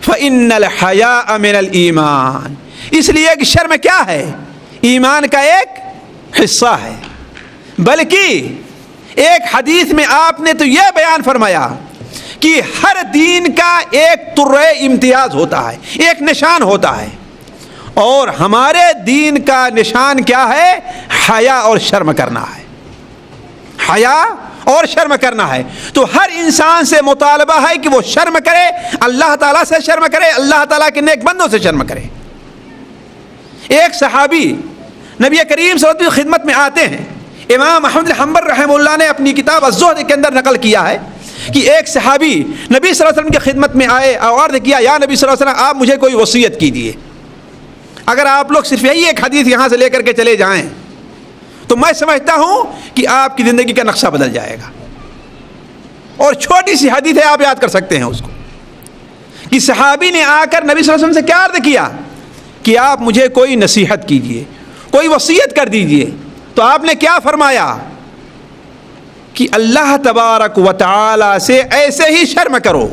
D: فإن الحیاء من الایمان، اس لیے کہ شرم کیا ہے؟ ایمان کا ایک حصہ ہے۔ بلکہ ایک حدیث میں آپ نے تو یہ بیان فرمایا کہ ہر دین کا ایک طرح امتیاز ہوتا ہے، ایک نشان ہوتا ہے، اور ہمارے دین کا نشان کیا ہے؟ حیا اور شرم کرنا ہے۔ حیا اور شرم کرنا ہے. تو ہر انسان سے مطالبہ ہے کہ وہ شرم کرے، اللہ تعالیٰ سے شرم کرے، اللہ تعالیٰ کے نیک بندوں سے شرم کرے. ایک صحابی نبی کریم صلی اللہ علیہ وسلم کی خدمت میں آتے ہیں. امام احمد بن حنبل رحمہ اللہ نے اپنی کتاب الزہد کے اندر نقل کیا ہے کہ ایک صحابی نبی صلی اللہ علیہ وسلم کی خدمت میں آئے اور عرض کیا، یا نبی صلی اللہ علیہ وسلم آپ مجھے کوئی وصیت کیجیے، اگر آپ لوگ صرف یہی ایک حدیث یہاں سے لے کر کے چلے جائیں تو میں سمجھتا ہوں کہ آپ کی زندگی کا نقشہ بدل جائے گا. اور چھوٹی سی حدیث ہے، آپ یاد کر سکتے ہیں اس کو، کہ صحابی نے آ کر نبی صلی اللہ علیہ وسلم سے کیا عرض کیا کہ آپ مجھے کوئی نصیحت کیجیے، کوئی وصیت کر دیجیے. تو آپ نے کیا فرمایا کہ اللہ تبارک و تعالی سے ایسے ہی شرم کرو،